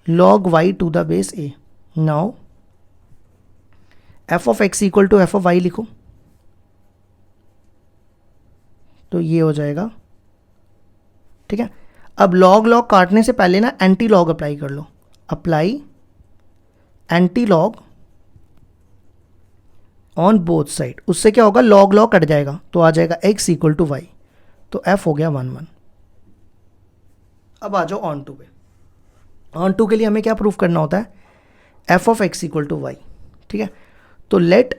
log y to the base a। Now f of x equal to f of y लिखो, तो ये हो जाएगा, ठीक है। अब log काटने से पहले ना एंटी लॉग अप्लाई कर लो, apply anti log on both side, उससे क्या होगा log कट जाएगा, तो आ जाएगा x इक्वल टू y, तो f हो गया 1 1। अब आ जाओ ऑन टू पे, ऑन टू के लिए हमें क्या प्रूफ करना होता है, f of x equal to y, ठीक है। तो लेट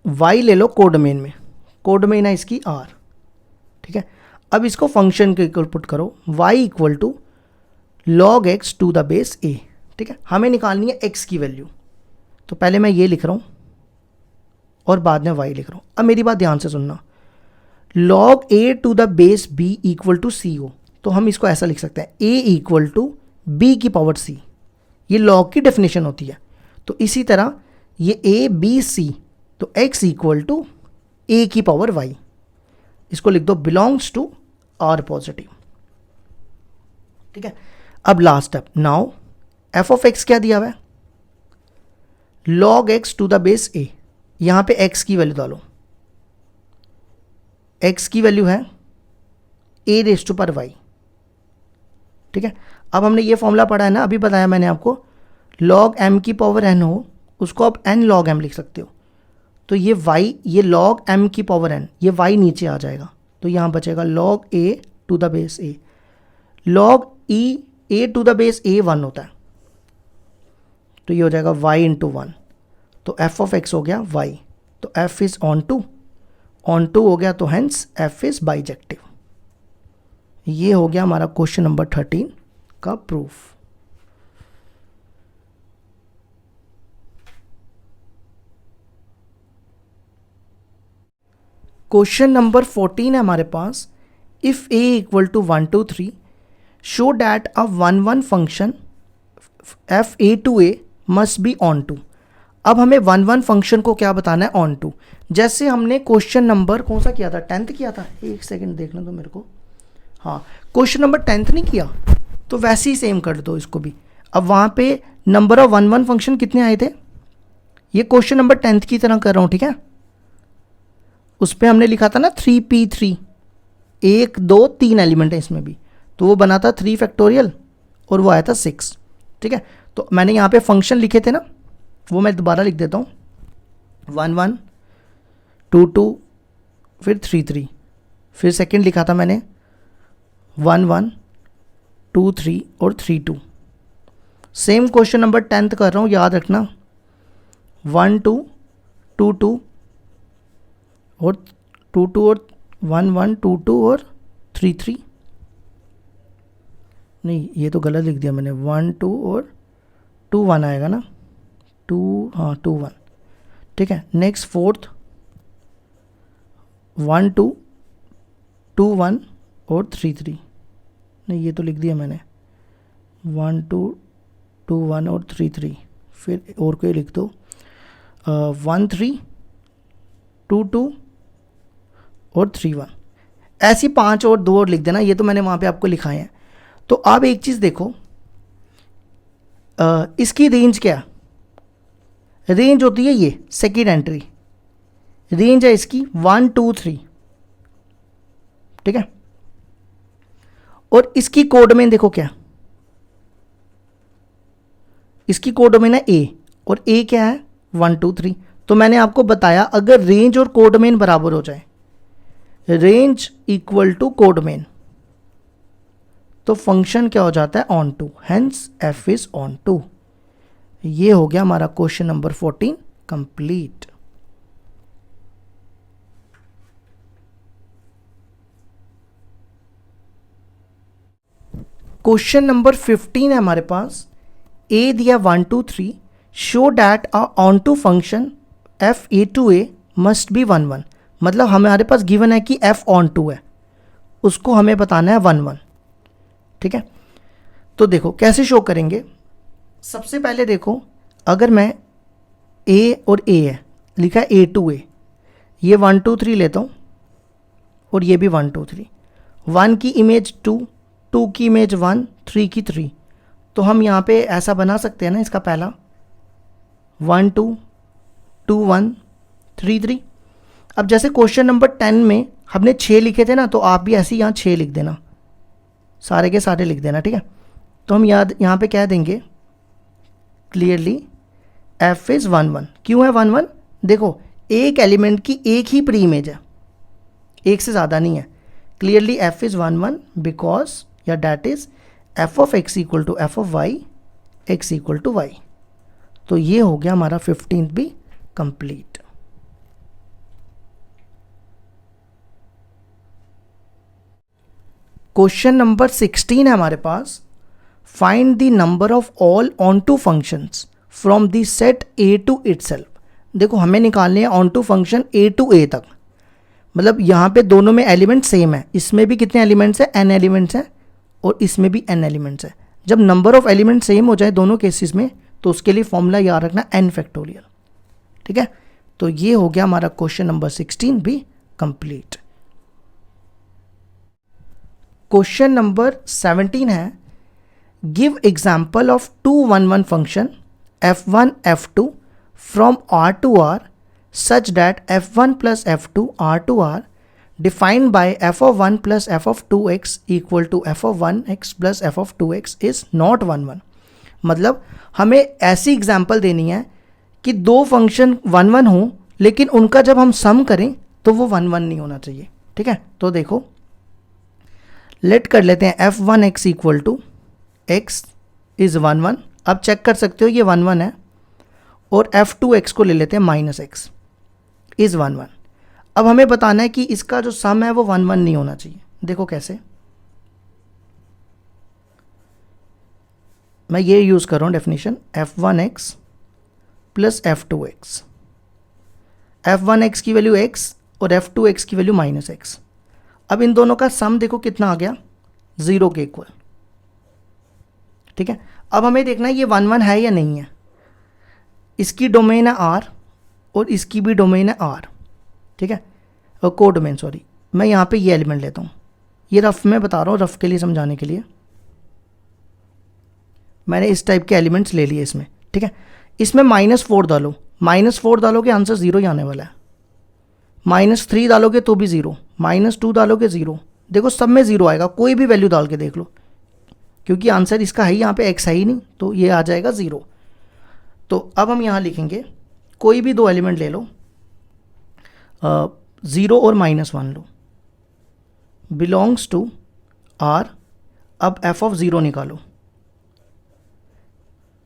y ले लो कोडोमेन में, कोडोमेन है इसकी r, ठीक है। अब इसको फंक्शन के इक्वल पुट करो, y equal to log x to the base a, ठीक है। हमें निकालनी है x की वैल्यू, तो पहले मैं ये लिख रहा हूँ और बाद में y लिख रहा हूँ। अब मेरी बात ध्यान से सुनना, log a to the base b equal to c हो, तो हम इसको ऐसा लिख सकते हैं a इक्वल टू b की पावर c, ये log की डेफिनेशन होती है। तो इसी तरह ये a b c, तो x इक्वल टू a की पावर y, इसको लिख दो बिलोंग्स टू r पॉजिटिव, ठीक है। अब last step, now f of x क्या दिया हुआ है, log x to the base a, यहाँ पे x की वैल्यू डालो, x की वैल्यू है a रेज टू पर y, ठीक है। अब हमने ये फॉर्मूला पढ़ा है ना, अभी बताया मैंने आपको, log m की पावर n हो, उसको आप n log m लिख सकते हो, तो ये y, ये log m की पावर n, ये y नीचे आ जाएगा, तो यहाँ बचेगा log a to the base a, log e a to the base a 1 होता है, तो ये हो जाएगा y इंटू 1, तो f ऑफ x हो गया y, तो f इज ऑन टू हो गया, तो हेंस f इज बाइजेक्टिव। ये हो गया हमारा क्वेश्चन नंबर 13 का प्रूफ। क्वेश्चन नंबर 14 है हमारे पास, if a equal to 1 2 3 show that a 1 1 function f a to a must be onto. अब हमें 1 1 फंक्शन को क्या बताना है, ऑन टू। जैसे हमने क्वेश्चन नंबर कौन सा किया था, 10th किया था, एक सेकंड देखना दो मेरे को, हाँ क्वेश्चन नंबर 10th नहीं किया, तो वैसे ही सेम कर दो इसको भी। अब वहाँ पे नंबर ऑफ 1 1 फंक्शन कितने आए थे, ये क्वेश्चन नंबर 10th की तरह कर रहा हूँ, ठीक है। उस पर हमने लिखा था ना 3p3, 1 2 3 एलिमेंट है इसमें भी, तो वो बना था 3 फैक्टोरियल और वो आया था 6। ठीक है, तो मैंने यहाँ पे फंक्शन लिखे थे ना, वो मैं दोबारा लिख देता हूँ, 1 1 2 2 फिर 3 3, फिर सेकंड लिखा था मैंने 1 1 2 3 और 3 2। सेम क्वेश्चन नंबर 10th कर रहा हूँ, याद रखना, 1 2 2 2 और 2 2 और 1 1 2 2 और 3 3, नहीं ये तो गलत लिख दिया मैंने, 1 2 और 2 1 आएगा ना, 2 हाँ 2 1। ठीक है, नेक्स्ट फोर्थ 1 2 2 1 और 3 3, नहीं ये तो लिख दिया मैंने, 1 2 2 1 और 3 3, फिर और कोई लिख दो 1 3 2 2 और 3 1, ऐसी 5 और 2 और लिख देना, ये तो मैंने वहाँ पे आपको लिखाए हैं। तो आप एक चीज़ देखो, इसकी रेंज क्या, रेंज होती है ये सेकेंड एंट्री, रेंज है इसकी 1 2 3। ठीक है, और इसकी कोडमेन देखो क्या, इसकी कोडमेन है ए, और ए क्या है 1 2 3। तो मैंने आपको बताया अगर रेंज और कोडमेन बराबर हो जाए, रेंज इक्वल टू कोडमेन, तो फंक्शन क्या हो जाता है, onto, hence f is onto. ये हो गया हमारा question number 14 complete. Question number 15 है हमारे पास, ए दिया 1 2 3, show that a onto function f a to a must be 1 1। मतलब हमारे पास गिवन है कि एफ ऑन टू है, उसको हमें बताना है 1 1। ठीक है, तो देखो कैसे शो करेंगे। सबसे पहले देखो, अगर मैं ए और ए है लिखा है ए टू ए, ये 1 2 3 लेता हूँ और ये भी 1 2 3, 1 की इमेज 2, 2 की इमेज 1, 3 की 3, तो हम यहाँ पे ऐसा बना सकते हैं ना, इसका पहला 1 2 2 1 3 3। अब जैसे क्वेश्चन नंबर 10 में हमने 6 लिखे थे ना, तो आप भी ऐसे ही यहाँ 6 लिख देना, सारे के सारे लिख देना। ठीक है, तो हम यहाँ पे कह देंगे क्लियरली एफ इज़ 1 1। क्यों है 1 1? देखो एक एलिमेंट की एक ही प्री इमेज है, एक से ज़्यादा नहीं है। क्लियरली एफ इज़ 1 1 बिकॉज या that is f of x equal to F of y, x equal to Y. तो ये हो गया हमारा 15th भी कंप्लीट। क्वेश्चन नंबर 16 है हमारे पास, find the number of all onto functions from the set a to itself. देखो हमें निकालने हैं onto function a to a तक, मतलब यहाँ पे दोनों में एलिमेंट सेम है, इसमें भी कितने एलिमेंट्स हैं, n एलिमेंट्स हैं, और इसमें भी n एलिमेंट्स हैं। जब नंबर ऑफ एलिमेंट सेम हो जाए दोनों केसेस में, तो उसके लिए फॉर्मूला याद रखना n फैक्टोरियल। ठीक है, तो ये हो गया हमारा क्वेश्चन नंबर 16 भी कंप्लीट। क्वेश्चन नंबर 17 है, give example of 2 1 1 function f1 f2 from r to r such that f1 plus f2 r to r defined by f of 1 plus f of 2x equal to f of 1x plus f of 2x is not 1 1। मतलब हमें ऐसी example देनी है कि दो function 1 1 हो, लेकिन उनका जब हम सम करें तो वो 1 1 नहीं होना चाहिए। ठीक है, तो देखो लेट कर लेते हैं f1x equal to x is 1 1। अब चेक कर सकते हो ये 1 1 है, और f2x को ले लेते हैं माइनस एक्स इज़ 1 1। अब हमें बताना है कि इसका जो सम है वो 1 1 नहीं होना चाहिए। देखो कैसे, मैं ये यूज़ कर रहा हूँ definition, f1x plus f2x, f1x की वैल्यू x और f2x की वैल्यू माइनस एक्स। अब इन दोनों का सम देखो कितना आ गया, 0 के इक्वल। ठीक है, अब हमें देखना है ये 1 1 है या नहीं है। इसकी डोमेन है R और इसकी भी डोमेन है R। ठीक है, और को डोमेन, सॉरी, मैं यहाँ पे ये एलिमेंट लेता हूँ, ये रफ में बता रहा हूँ, रफ के लिए समझाने के लिए मैंने इस टाइप के एलिमेंट्स ले लिए इसमें। ठीक है, इसमें -4 डालो, -4 डालोगे आंसर 0 ही आने वाला है, -3 डालोगे तो भी 0, -2 डालोगे 0, देखो सब में 0 आएगा, कोई भी वैल्यू डाल के देख लो, क्योंकि आंसर इसका है यहाँ पे x है ही नहीं, तो ये आ जाएगा 0। तो अब हम यहाँ लिखेंगे कोई भी दो एलिमेंट ले लो, 0 और -1 लो, बिलोंग्स टू R। अब f(0) निकालो,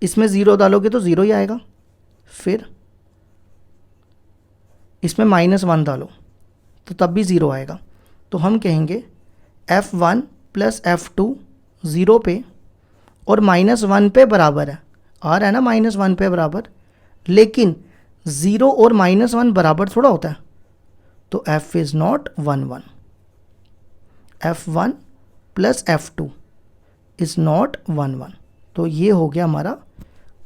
इसमें 0 डालोगे तो 0 ही आएगा, फिर इसमें -1 डालो तो तब भी 0 आएगा। तो हम कहेंगे f1 + f2 0 पे और -1 पे बराबर है, R है ना -1 पे बराबर, लेकिन 0 और -1 बराबर थोड़ा होता है, तो f is not 1 1, f1 + f2 is not 1 1। तो ये हो गया हमारा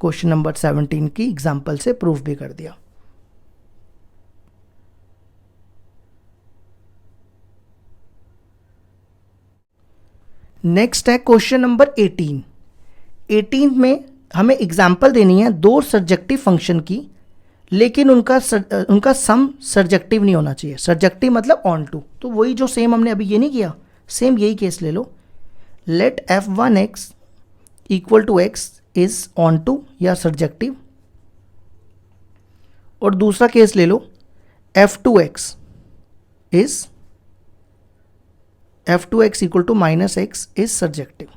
क्वेश्चन नंबर 17 की एग्जाम्पल से प्रूफ भी कर दिया। नेक्स्ट है क्वेश्चन नंबर 18। 18 में हमें एग्जाम्पल देनी है दो सर्जेक्टिव फंक्शन की, लेकिन उनका सम सर्जेक्टिव नहीं होना चाहिए। सर्जेक्टिव मतलब ऑन टू, तो वही जो सेम हमने अभी ये नहीं किया, सेम यही केस ले लो। Let f1x = x is onto या सर्जेक्टिव, और दूसरा केस ले लो f2x = -x इज सर्जेक्टिव।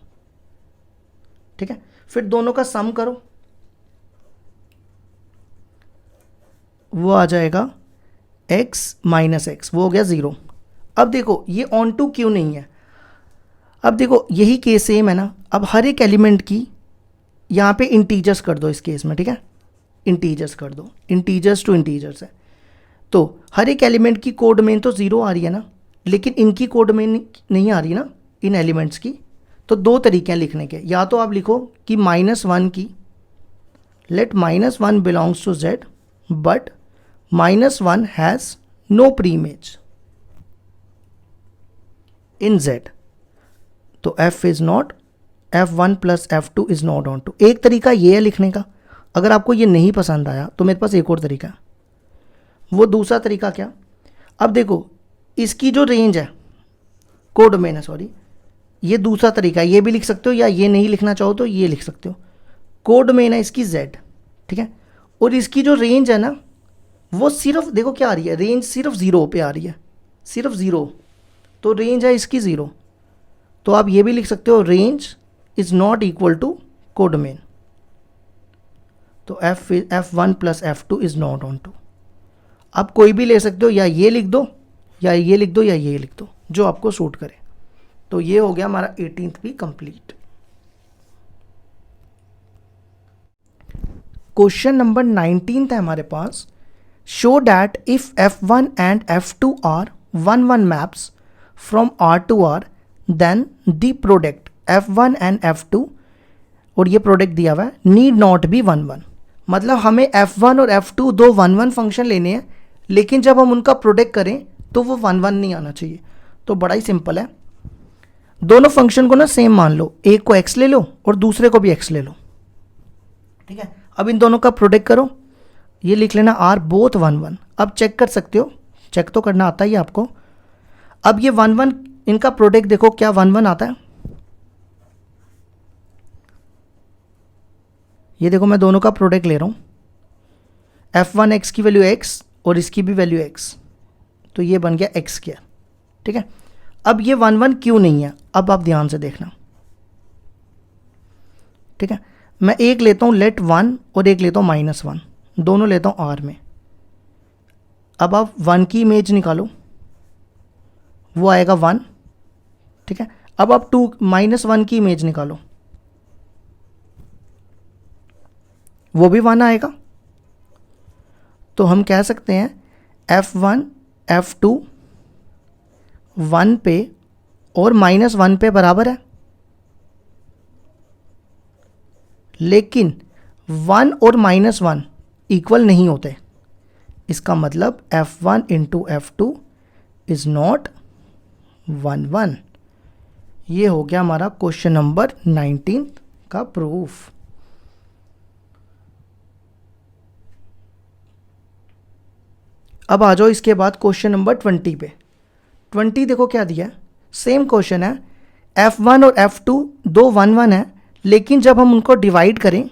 ठीक है, फिर दोनों का सम करो, वो आ जाएगा x - x, वो हो गया 0। अब देखो ये ऑन टू क्यों नहीं है, अब देखो यही केस सेम है ना। अब हर एक एलिमेंट की यहाँ पे इंटीजर्स कर दो इस केस में, ठीक है, इंटीजर्स कर दो, इंटीजर्स टू इंटीजर्स है, तो हर एक एलिमेंट की कोड मेन तो 0 आ रही है ना, लेकिन इनकी कोड मेन नहीं आ रही ना इन एलिमेंट्स की। तो दो तरीके हैं लिखने के, या तो आप लिखो कि -1 की, let -1 belongs to z but -1 has no preimage in z, तो f is not, f1 + f2 is not onto. एक तरीका ये है लिखने का। अगर आपको ये नहीं पसंद आया तो मेरे पास एक और तरीका है। वो दूसरा तरीका क्या, अब देखो इसकी जो रेंज है, कोड डोमेन है, सॉरी, ये दूसरा तरीका है, ये भी लिख सकते हो, या ये नहीं लिखना चाहो तो ये लिख सकते हो। कोड डोमेन है इसकी z, ठीक है, और इसकी जो रेंज है ना वो सिर्फ देखो क्या आ रही है, रेंज सिर्फ 0 पे आ रही है, सिर्फ 0, तो रेंज है इसकी 0। तो आप ये भी लिख सकते हो range is not equal to codomain, तो f1 + f2 is not on to. आप कोई भी ले सकते हो, या ये लिख दो या ये लिख दो या ये लिख दो, जो आपको सूट करे। तो ये हो गया हमारा 18th भी कंप्लीट। क्वेश्चन नंबर 19 है हमारे पास। Show that if f1 and f2 are 1 1 maps from R to R, then the product f1 and f2, और ये प्रोडक्ट दिया हुआ है, नीड नॉट बी 1 1। मतलब हमें f1 और f2 दो 1 1 फंक्शन लेने हैं, लेकिन जब हम उनका प्रोडक्ट करें तो वो 1 1 नहीं आना चाहिए। तो बड़ा ही सिंपल है, दोनों फंक्शन को ना सेम मान लो, एक को x ले लो और दूसरे को भी x ले लो, ठीक है। अब इन दोनों का प्रोडक्ट करो, ये लिख लेना r बोथ 1 1। अब चेक कर सकते हो, चेक तो करना आता ही है आपको। अब ये 1 1 इनका प्रोडक्ट देखो, क्या 1 1 आता है, ये देखो मैं दोनों का प्रोडक्ट ले रहा हूँ, f1x की वैल्यू x और इसकी भी वैल्यू x, तो ये बन गया x², ठीक है। अब ये 1 1 क्यों नहीं है, अब आप ध्यान से देखना, ठीक है। मैं एक लेता हूँ लेट 1 और एक लेता हूँ -1, दोनों लेता हूँ R में। अब आप 1 की इमेज निकालो, वो आएगा 1, ठीक है। अब आप -1 की इमेज निकालो, वो भी 1 आएगा। तो हम कह सकते हैं f1 f2 1 पे और -1 पे बराबर है, लेकिन 1 और -1 इक्वल नहीं होते। इसका मतलब f1 × f2 इज नॉट 1 1। ये हो गया हमारा क्वेश्चन नंबर 19 का प्रूफ। अब आ जाओ इसके बाद क्वेश्चन नंबर 20 पे। 20 देखो क्या दिया है, सेम क्वेश्चन है, F1 और F2 दो 1 1 है, लेकिन जब हम उनको डिवाइड करें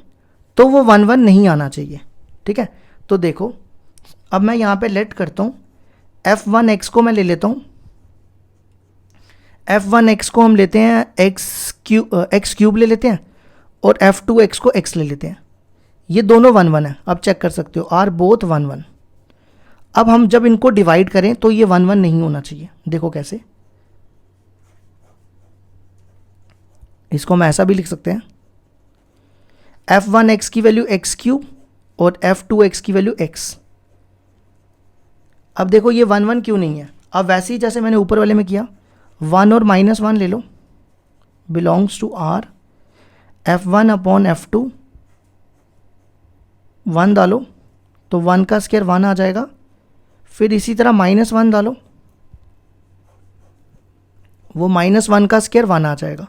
तो वो 1 1 नहीं आना चाहिए। ठीक है, तो देखो अब मैं यहाँ पे लेट करता हूँ, F1x को मैं ले लेता हूँ, F1x को हम लेते हैं x क्यूब ले लेते हैं, और F2x को x ले लेते हैं। ये दोनों 1 1 है, आप चेक कर सकते हो, आर बोथ 1 1। अब हम जब इनको डिवाइड करें तो ये 1 1 नहीं होना चाहिए। देखो कैसे, इसको हम ऐसा भी लिख सकते हैं, F1x की वैल्यू x क्यूब और F2x की वैल्यू x। अब देखो ये 1 1 क्यों नहीं है। अब वैसे ही जैसे मैंने ऊपर वाले में किया, 1 और -1 ले लो, belongs to r, F1 upon F2 1 डालो तो 1 का स्क्वायर 1 आ जाएगा। फिर इसी तरह -1 डालो, वो -1 का स्क्वायर 1 आ जाएगा।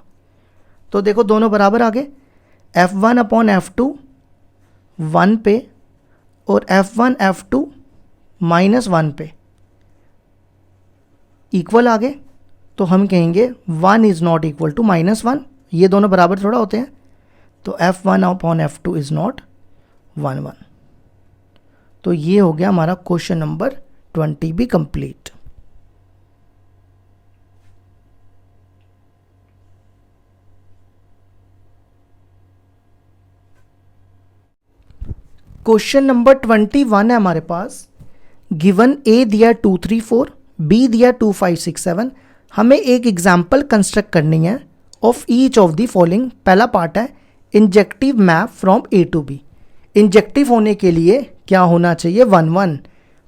तो देखो दोनों बराबर आ गए, F1 अपॉन F2 1 पे और F1 F2 -1 पे इक्वल आ गए। तो हम कहेंगे 1 इज़ नॉट इक्वल टू -1, ये दोनों बराबर थोड़ा होते हैं। तो F1 upon F2 is not 1 1। तो ये हो गया हमारा क्वेश्चन नंबर 20 भी कंप्लीट। क्वेश्चन नंबर 21 है हमारे पास, गिवन ए दिया 2 3 4, बी दिया 2 5 6 7। हमें एक एग्जाम्पल कंस्ट्रक्ट करनी है of each of the following. पहला पार्ट है injective map from a to b. Injective होने के लिए क्या होना चाहिए, 1 1।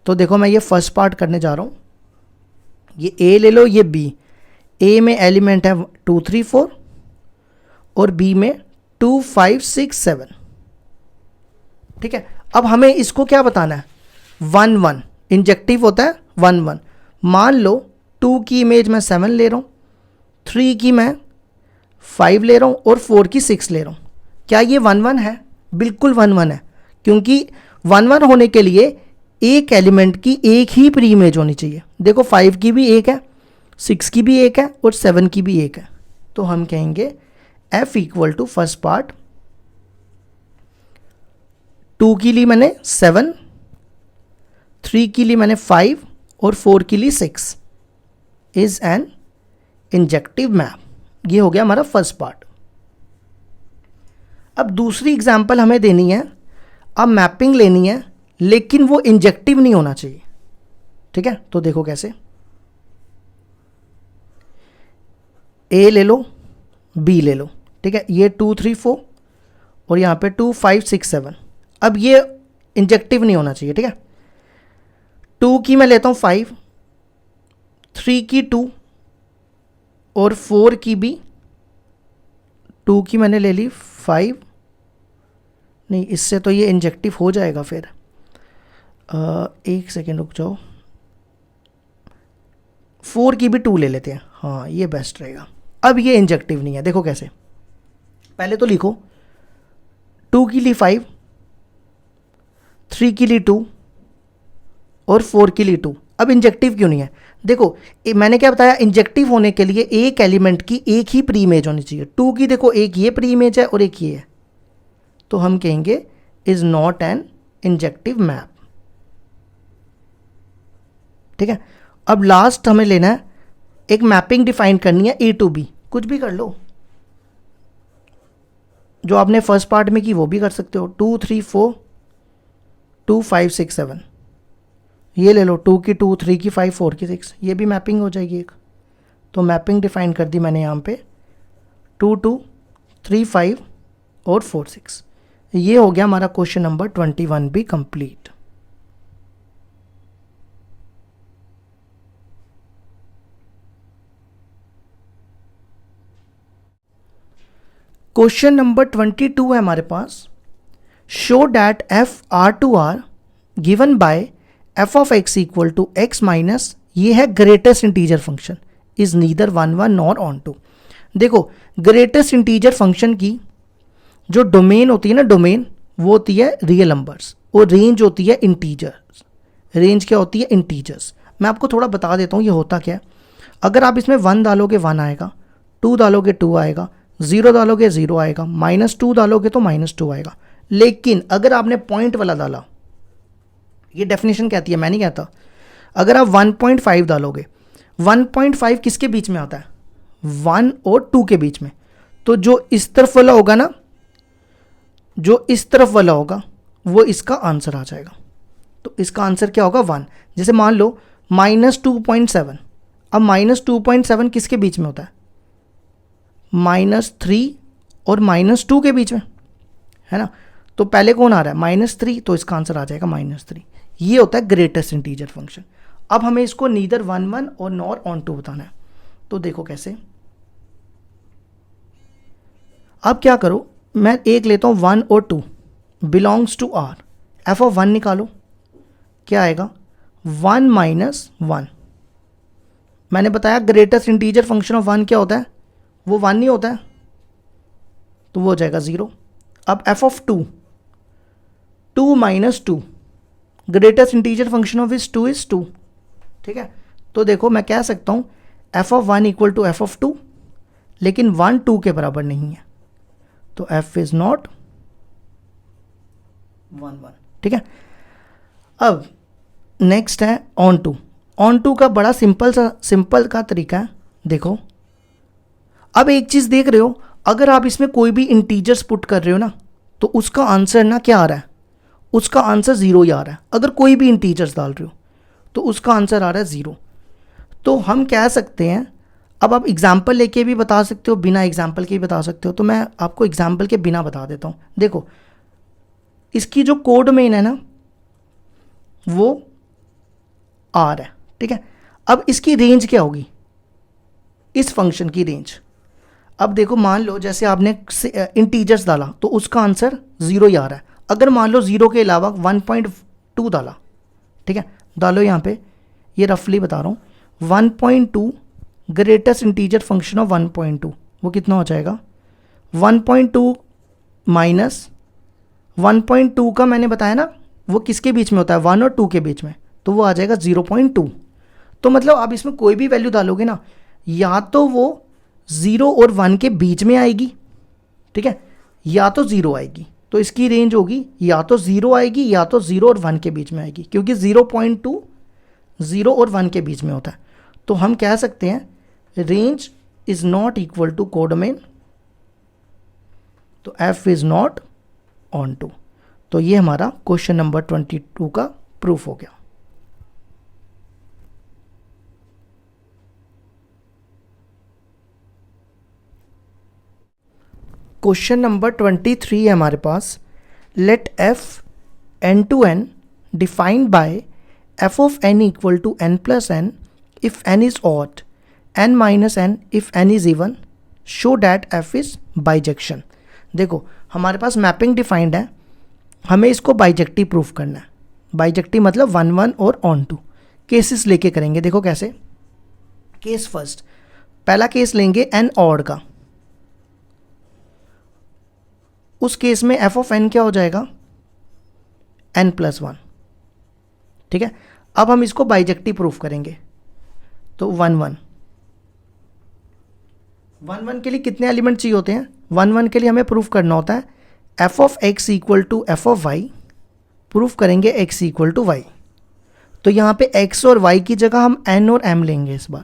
तो देखो मैं ये फर्स्ट पार्ट करने जा रहा हूँ, ये ए ले लो, ये बी। ए में एलिमेंट है 2 3 4 और बी में 2 5 6 7। ठीक है, अब हमें इसको क्या बताना है, 1 1। इंजेक्टिव होता है 1 1। मान लो 2 की इमेज मैं 7 ले रहा हूँ, 3 की मैं 5 ले रहा हूँ और 4 की 6 ले रहा हूँ। क्या ये 1 1 है? बिल्कुल 1 1 है, क्योंकि 1 1 होने के लिए एक एलिमेंट की एक ही प्री इमेज होनी चाहिए। देखो 5 की भी एक है, 6 की भी एक है और 7 की भी एक है। तो हम कहेंगे F equal to first part, 2 के लिए मैंने 7, 3 के लिए मैंने 5 और 4 के लिए 6 इज एन इंजेक्टिव मैप। ये हो गया हमारा फर्स्ट पार्ट। अब दूसरी एग्जांपल हमें देनी है, अब मैपिंग लेनी है, लेकिन वो इंजेक्टिव नहीं होना चाहिए। ठीक है, तो देखो कैसे, ए ले लो, बी ले लो। ठीक है, ये 2 3 4 और यहाँ पे 2 5 6 7। अब ये इंजेक्टिव नहीं होना चाहिए। ठीक है, 2 की मैं लेता हूँ 5, 3 की 2 और 4 की भी 2 की मैंने ले ली 5। नहीं, इससे तो ये इंजेक्टिव हो जाएगा। फिर एक सेकेंड रुक जाओ, 4 की भी 2 ले लेते हैं। हाँ, ये बेस्ट रहेगा। अब ये इंजेक्टिव नहीं है। देखो कैसे, पहले तो लिखो 2 के लिए 5, 3 के लिए 2 और 4 के लिए 2। अब इंजेक्टिव क्यों नहीं है? देखो मैंने क्या बताया, इंजेक्टिव होने के लिए एक एलिमेंट की एक ही प्री इमेज होनी चाहिए। 2 की देखो एक ये प्री इमेज है और एक ये है, तो हम कहेंगे is not an injective map. ठीक है, अब लास्ट हमें लेना है, एक मैपिंग डिफाइन करनी है ए टू बी। कुछ भी कर लो, जो आपने फर्स्ट पार्ट में की वो भी कर सकते हो। 2 3 4, 2 5 6 7 ये ले लो, 2 की 2, 3 की 5, 4 की 6, ये भी मैपिंग हो जाएगी एक। तो मैपिंग डिफाइन कर दी मैंने यहाँ पे 2 2 3 5 और 4 6। ये हो गया हमारा क्वेश्चन नंबर 21 भी कंप्लीट। क्वेश्चन नंबर 22 है हमारे पास, show that f r to r given by f of x equal to x minus, ये है greatest integer function, is neither 1 1 nor onto. देखो ग्रेटेस्ट इंटीजर फंक्शन की जो domain होती है ना, डोमेन वो होती है रियल नंबर्स और रेंज होती है इंटीजर्स। रेंज क्या होती है? इंटीजर्स। मैं आपको थोड़ा बता देता हूँ ये होता क्या है। अगर आप इसमें 1 डालोगे 1 आएगा, 2 डालोगे 2 आएगा, 0 डालोगे 0 आएगा, -2 डालोगे तो -2 आएगा। लेकिन अगर आपने पॉइंट वाला डाला, ये डेफिनेशन कहती है, मैं नहीं कहता, अगर आप 1.5 डालोगे, 1.5 किसके बीच में आता है? 1 और 2 के बीच में। तो जो इस तरफ वाला होगा ना, जो इस तरफ वाला होगा वो इसका आंसर आ जाएगा। तो इसका आंसर क्या होगा? 1। जैसे मान लो -2.7, अब -2.7 किसके बीच में होता है? -3 और -2 के बीच में, है ना। तो पहले कौन आ रहा है? -3, तो इसका आंसर आ जाएगा -3। ये होता है ग्रेटेस्ट इंटीजर फंक्शन। अब हमें इसको नीदर 1 1 और नॉर ऑन 2 बताना है। तो देखो कैसे, अब क्या करो, मैं एक लेता हूं 1 और 2 बिलोंग्स टू आर, f(1) निकालो, क्या आएगा? 1 - 1। मैंने बताया ग्रेटेस्ट इंटीजर फंक्शन ऑफ 1 क्या होता है? वो 1 नहीं होता है, तो वो हो जाएगा 0। अब f(2), 2 - 2, greatest integer function of इस 2 इज 2, ठीक है। तो देखो मैं कह सकता हूं f(1) इक्वल टू f(2), लेकिन 1 2 के बराबर नहीं है, तो f इज नॉट 1 1, ठीक है। अब नेक्स्ट है ऑन टू का बड़ा सिंपल का तरीका है। देखो अब एक चीज देख रहे हो, अगर आप इसमें कोई भी इंटीजर्स पुट कर रहे हो ना, तो उसका आंसर ना क्या आ रहा है? उसका आंसर 0 ही आ रहा है। अगर कोई भी इंटीजर्स डाल रहे हो तो उसका आंसर आ रहा है 0। तो हम कह सकते हैं, अब आप एग्जाम्पल लेके भी बता सकते हो, बिना एग्जाम्पल के भी बता सकते हो, तो मैं आपको एग्जाम्पल के बिना बता देता हूं। देखो इसकी जो कोड मेन है ना वो R है, ठीक है। अब इसकी रेंज क्या होगी? इस फंक्शन की रेंज, अब देखो मान लो जैसे आपने इंटीजर्स डाला तो उसका आंसर 0 ही आ रहा है। अगर मान लो 0 के अलावा 1.2 डाला, ठीक है, डालो यहाँ पे, ये रफली बता रहा हूँ, 1.2 ग्रेटेस्ट इंटीजर फंक्शन ऑफ 1.2, वो कितना हो जाएगा? 1.2 माइनस 1.2 का मैंने बताया ना वो किसके बीच में होता है? 1 और 2 के बीच में, तो वो आ जाएगा 0.2। तो मतलब आप इसमें कोई भी वैल्यू डालोगे ना, या तो वो 0 और 1 के बीच में आएगी, ठीक है, या तो 0 आएगी। तो इसकी रेंज होगी या तो 0 आएगी या तो 0 और 1 के बीच में आएगी, क्योंकि 0.2 0 और 1 के बीच में होता है। तो हम कह सकते हैं range is not equal to codomain, तो f is not onto. तो ये हमारा क्वेश्चन नंबर 22 का प्रूफ हो गया। क्वेश्चन नंबर 23 है हमारे पास, let f n to n defined by f of n equal to n plus n if n is odd, n minus n if n is even, show that f is bijection। देखो हमारे पास mapping defined है, हमें इसको bijective proof करना है। Bijective मतलब 1 1 और on to. Cases लेके करेंगे, देखो कैसे। केस फर्स्ट, पहला केस लेंगे n ऑड का, उस केस में f ऑफ n क्या हो जाएगा? n प्लस 1, ठीक है। अब हम इसको बाइजेक्टिव प्रूफ करेंगे, तो 1 1 1 1 के लिए कितने एलिमेंट चाहिए होते हैं? 1 1 के लिए हमें प्रूफ करना होता है f of x equal to f of y, proof करेंगे x इक्वल टू y। तो यहाँ पे x और y की जगह हम n और m लेंगे इस बार।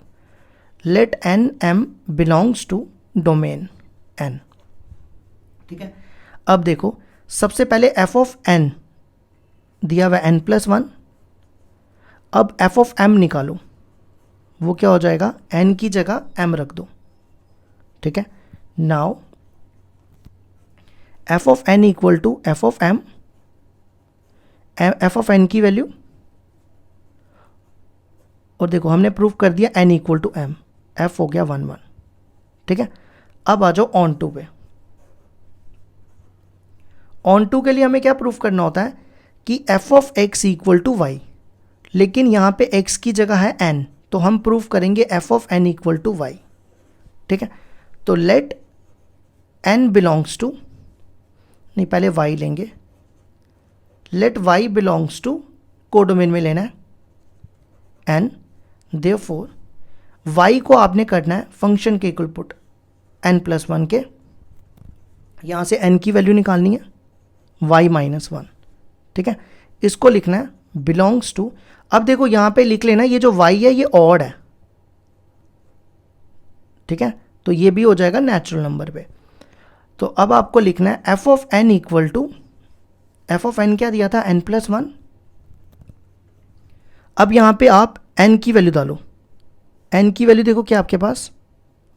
Let n m belongs to domain n, ठीक है। अब देखो सबसे पहले f ऑफ n दिया हुआ n प्लस 1, अब f ऑफ m निकालो, वो क्या हो जाएगा? n की जगह m रख दो, ठीक है। Now f of n equal to f of m, f of n की वैल्यू, और देखो हमने प्रूफ कर दिया n equal to m, f हो गया 1 1, ठीक है। अब आ जाओ ऑन टू पे। ऑन टू के लिए हमें क्या प्रूफ करना होता है कि f of x equal to y, लेकिन यहाँ पे x की जगह है n, तो हम प्रूफ करेंगे f of n equal to y, ठीक है। तो लेट n बिलोंग्स टू, नहीं पहले y लेंगे, let y belongs to, codomain में लेना है n, देयरफॉर y को आपने करना है फंक्शन के इक्वल पुट n+1 के, यहाँ से n की वैल्यू निकालनी है y-1, ठीक है। इसको लिखना है बिलोंग्स टू, अब देखो यहाँ पे लिख लेना ये जो y है ये ऑड है, ठीक है, तो ये भी हो जाएगा नेचुरल नंबर पे। तो अब आपको लिखना है F of N equal to, F of N क्या दिया था n+1। अब यहाँ पे आप n की वैल्यू डालो, n की वैल्यू देखो क्या आपके पास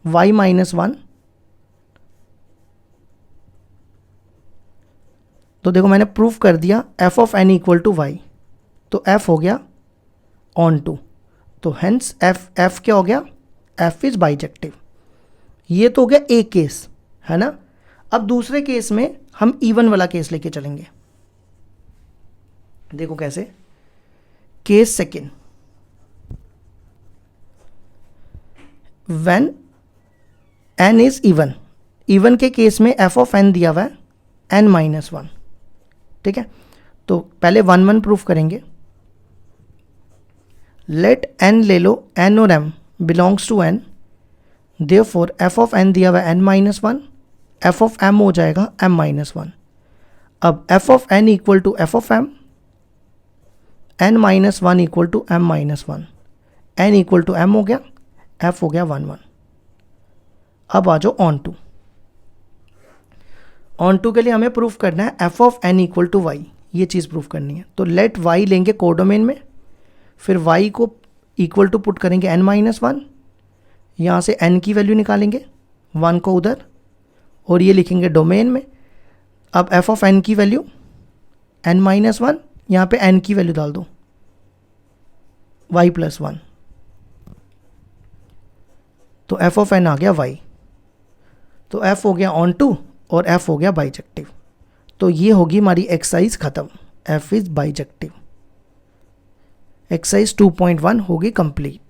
y-1, तो देखो मैंने प्रूफ कर दिया F of N equal to Y, तो f हो गया ऑन टू, तो हेंस f क्या हो गया, f इज बाइजेक्टिव। ये तो हो गया एक केस, है ना। अब दूसरे केस में हम इवन वाला केस लेके चलेंगे, देखो कैसे। Case second, when n is even, even के केस में f ऑफ n दिया हुआ है n-1, ठीक है। तो पहले 1-1 प्रूफ करेंगे, लेट n ले लो, n और m belongs to n, therefore f of n दिया हुआ है n-1, f ऑफ m हो जाएगा m-1। अब f of n equal to f of m, n-1 equal to m-1, n equal to m हो गया, f हो गया 1-1। अब आ जाओ ऑन टू, ऑन टू के लिए हमें प्रूफ करना है f of n equal to y, ये चीज़ प्रूफ करनी है। तो लेट y लेंगे कोडोमेन में, फिर y को इक्वल टू पुट करेंगे n-1, यहाँ से n की वैल्यू निकालेंगे 1 को उधर, और ये लिखेंगे डोमेन में। अब f ऑफ n की वैल्यू n-1, यहाँ पे n की वैल्यू डाल दो y+1, तो f ऑफ n आ गया y, तो f हो गया ऑन टू और f हो गया बाइजेक्टिव। तो ये होगी हमारी एक्सरसाइज खत्म, f इज बाइजेक्टिव। एक्सरसाइज 2.1 होगी कंप्लीट।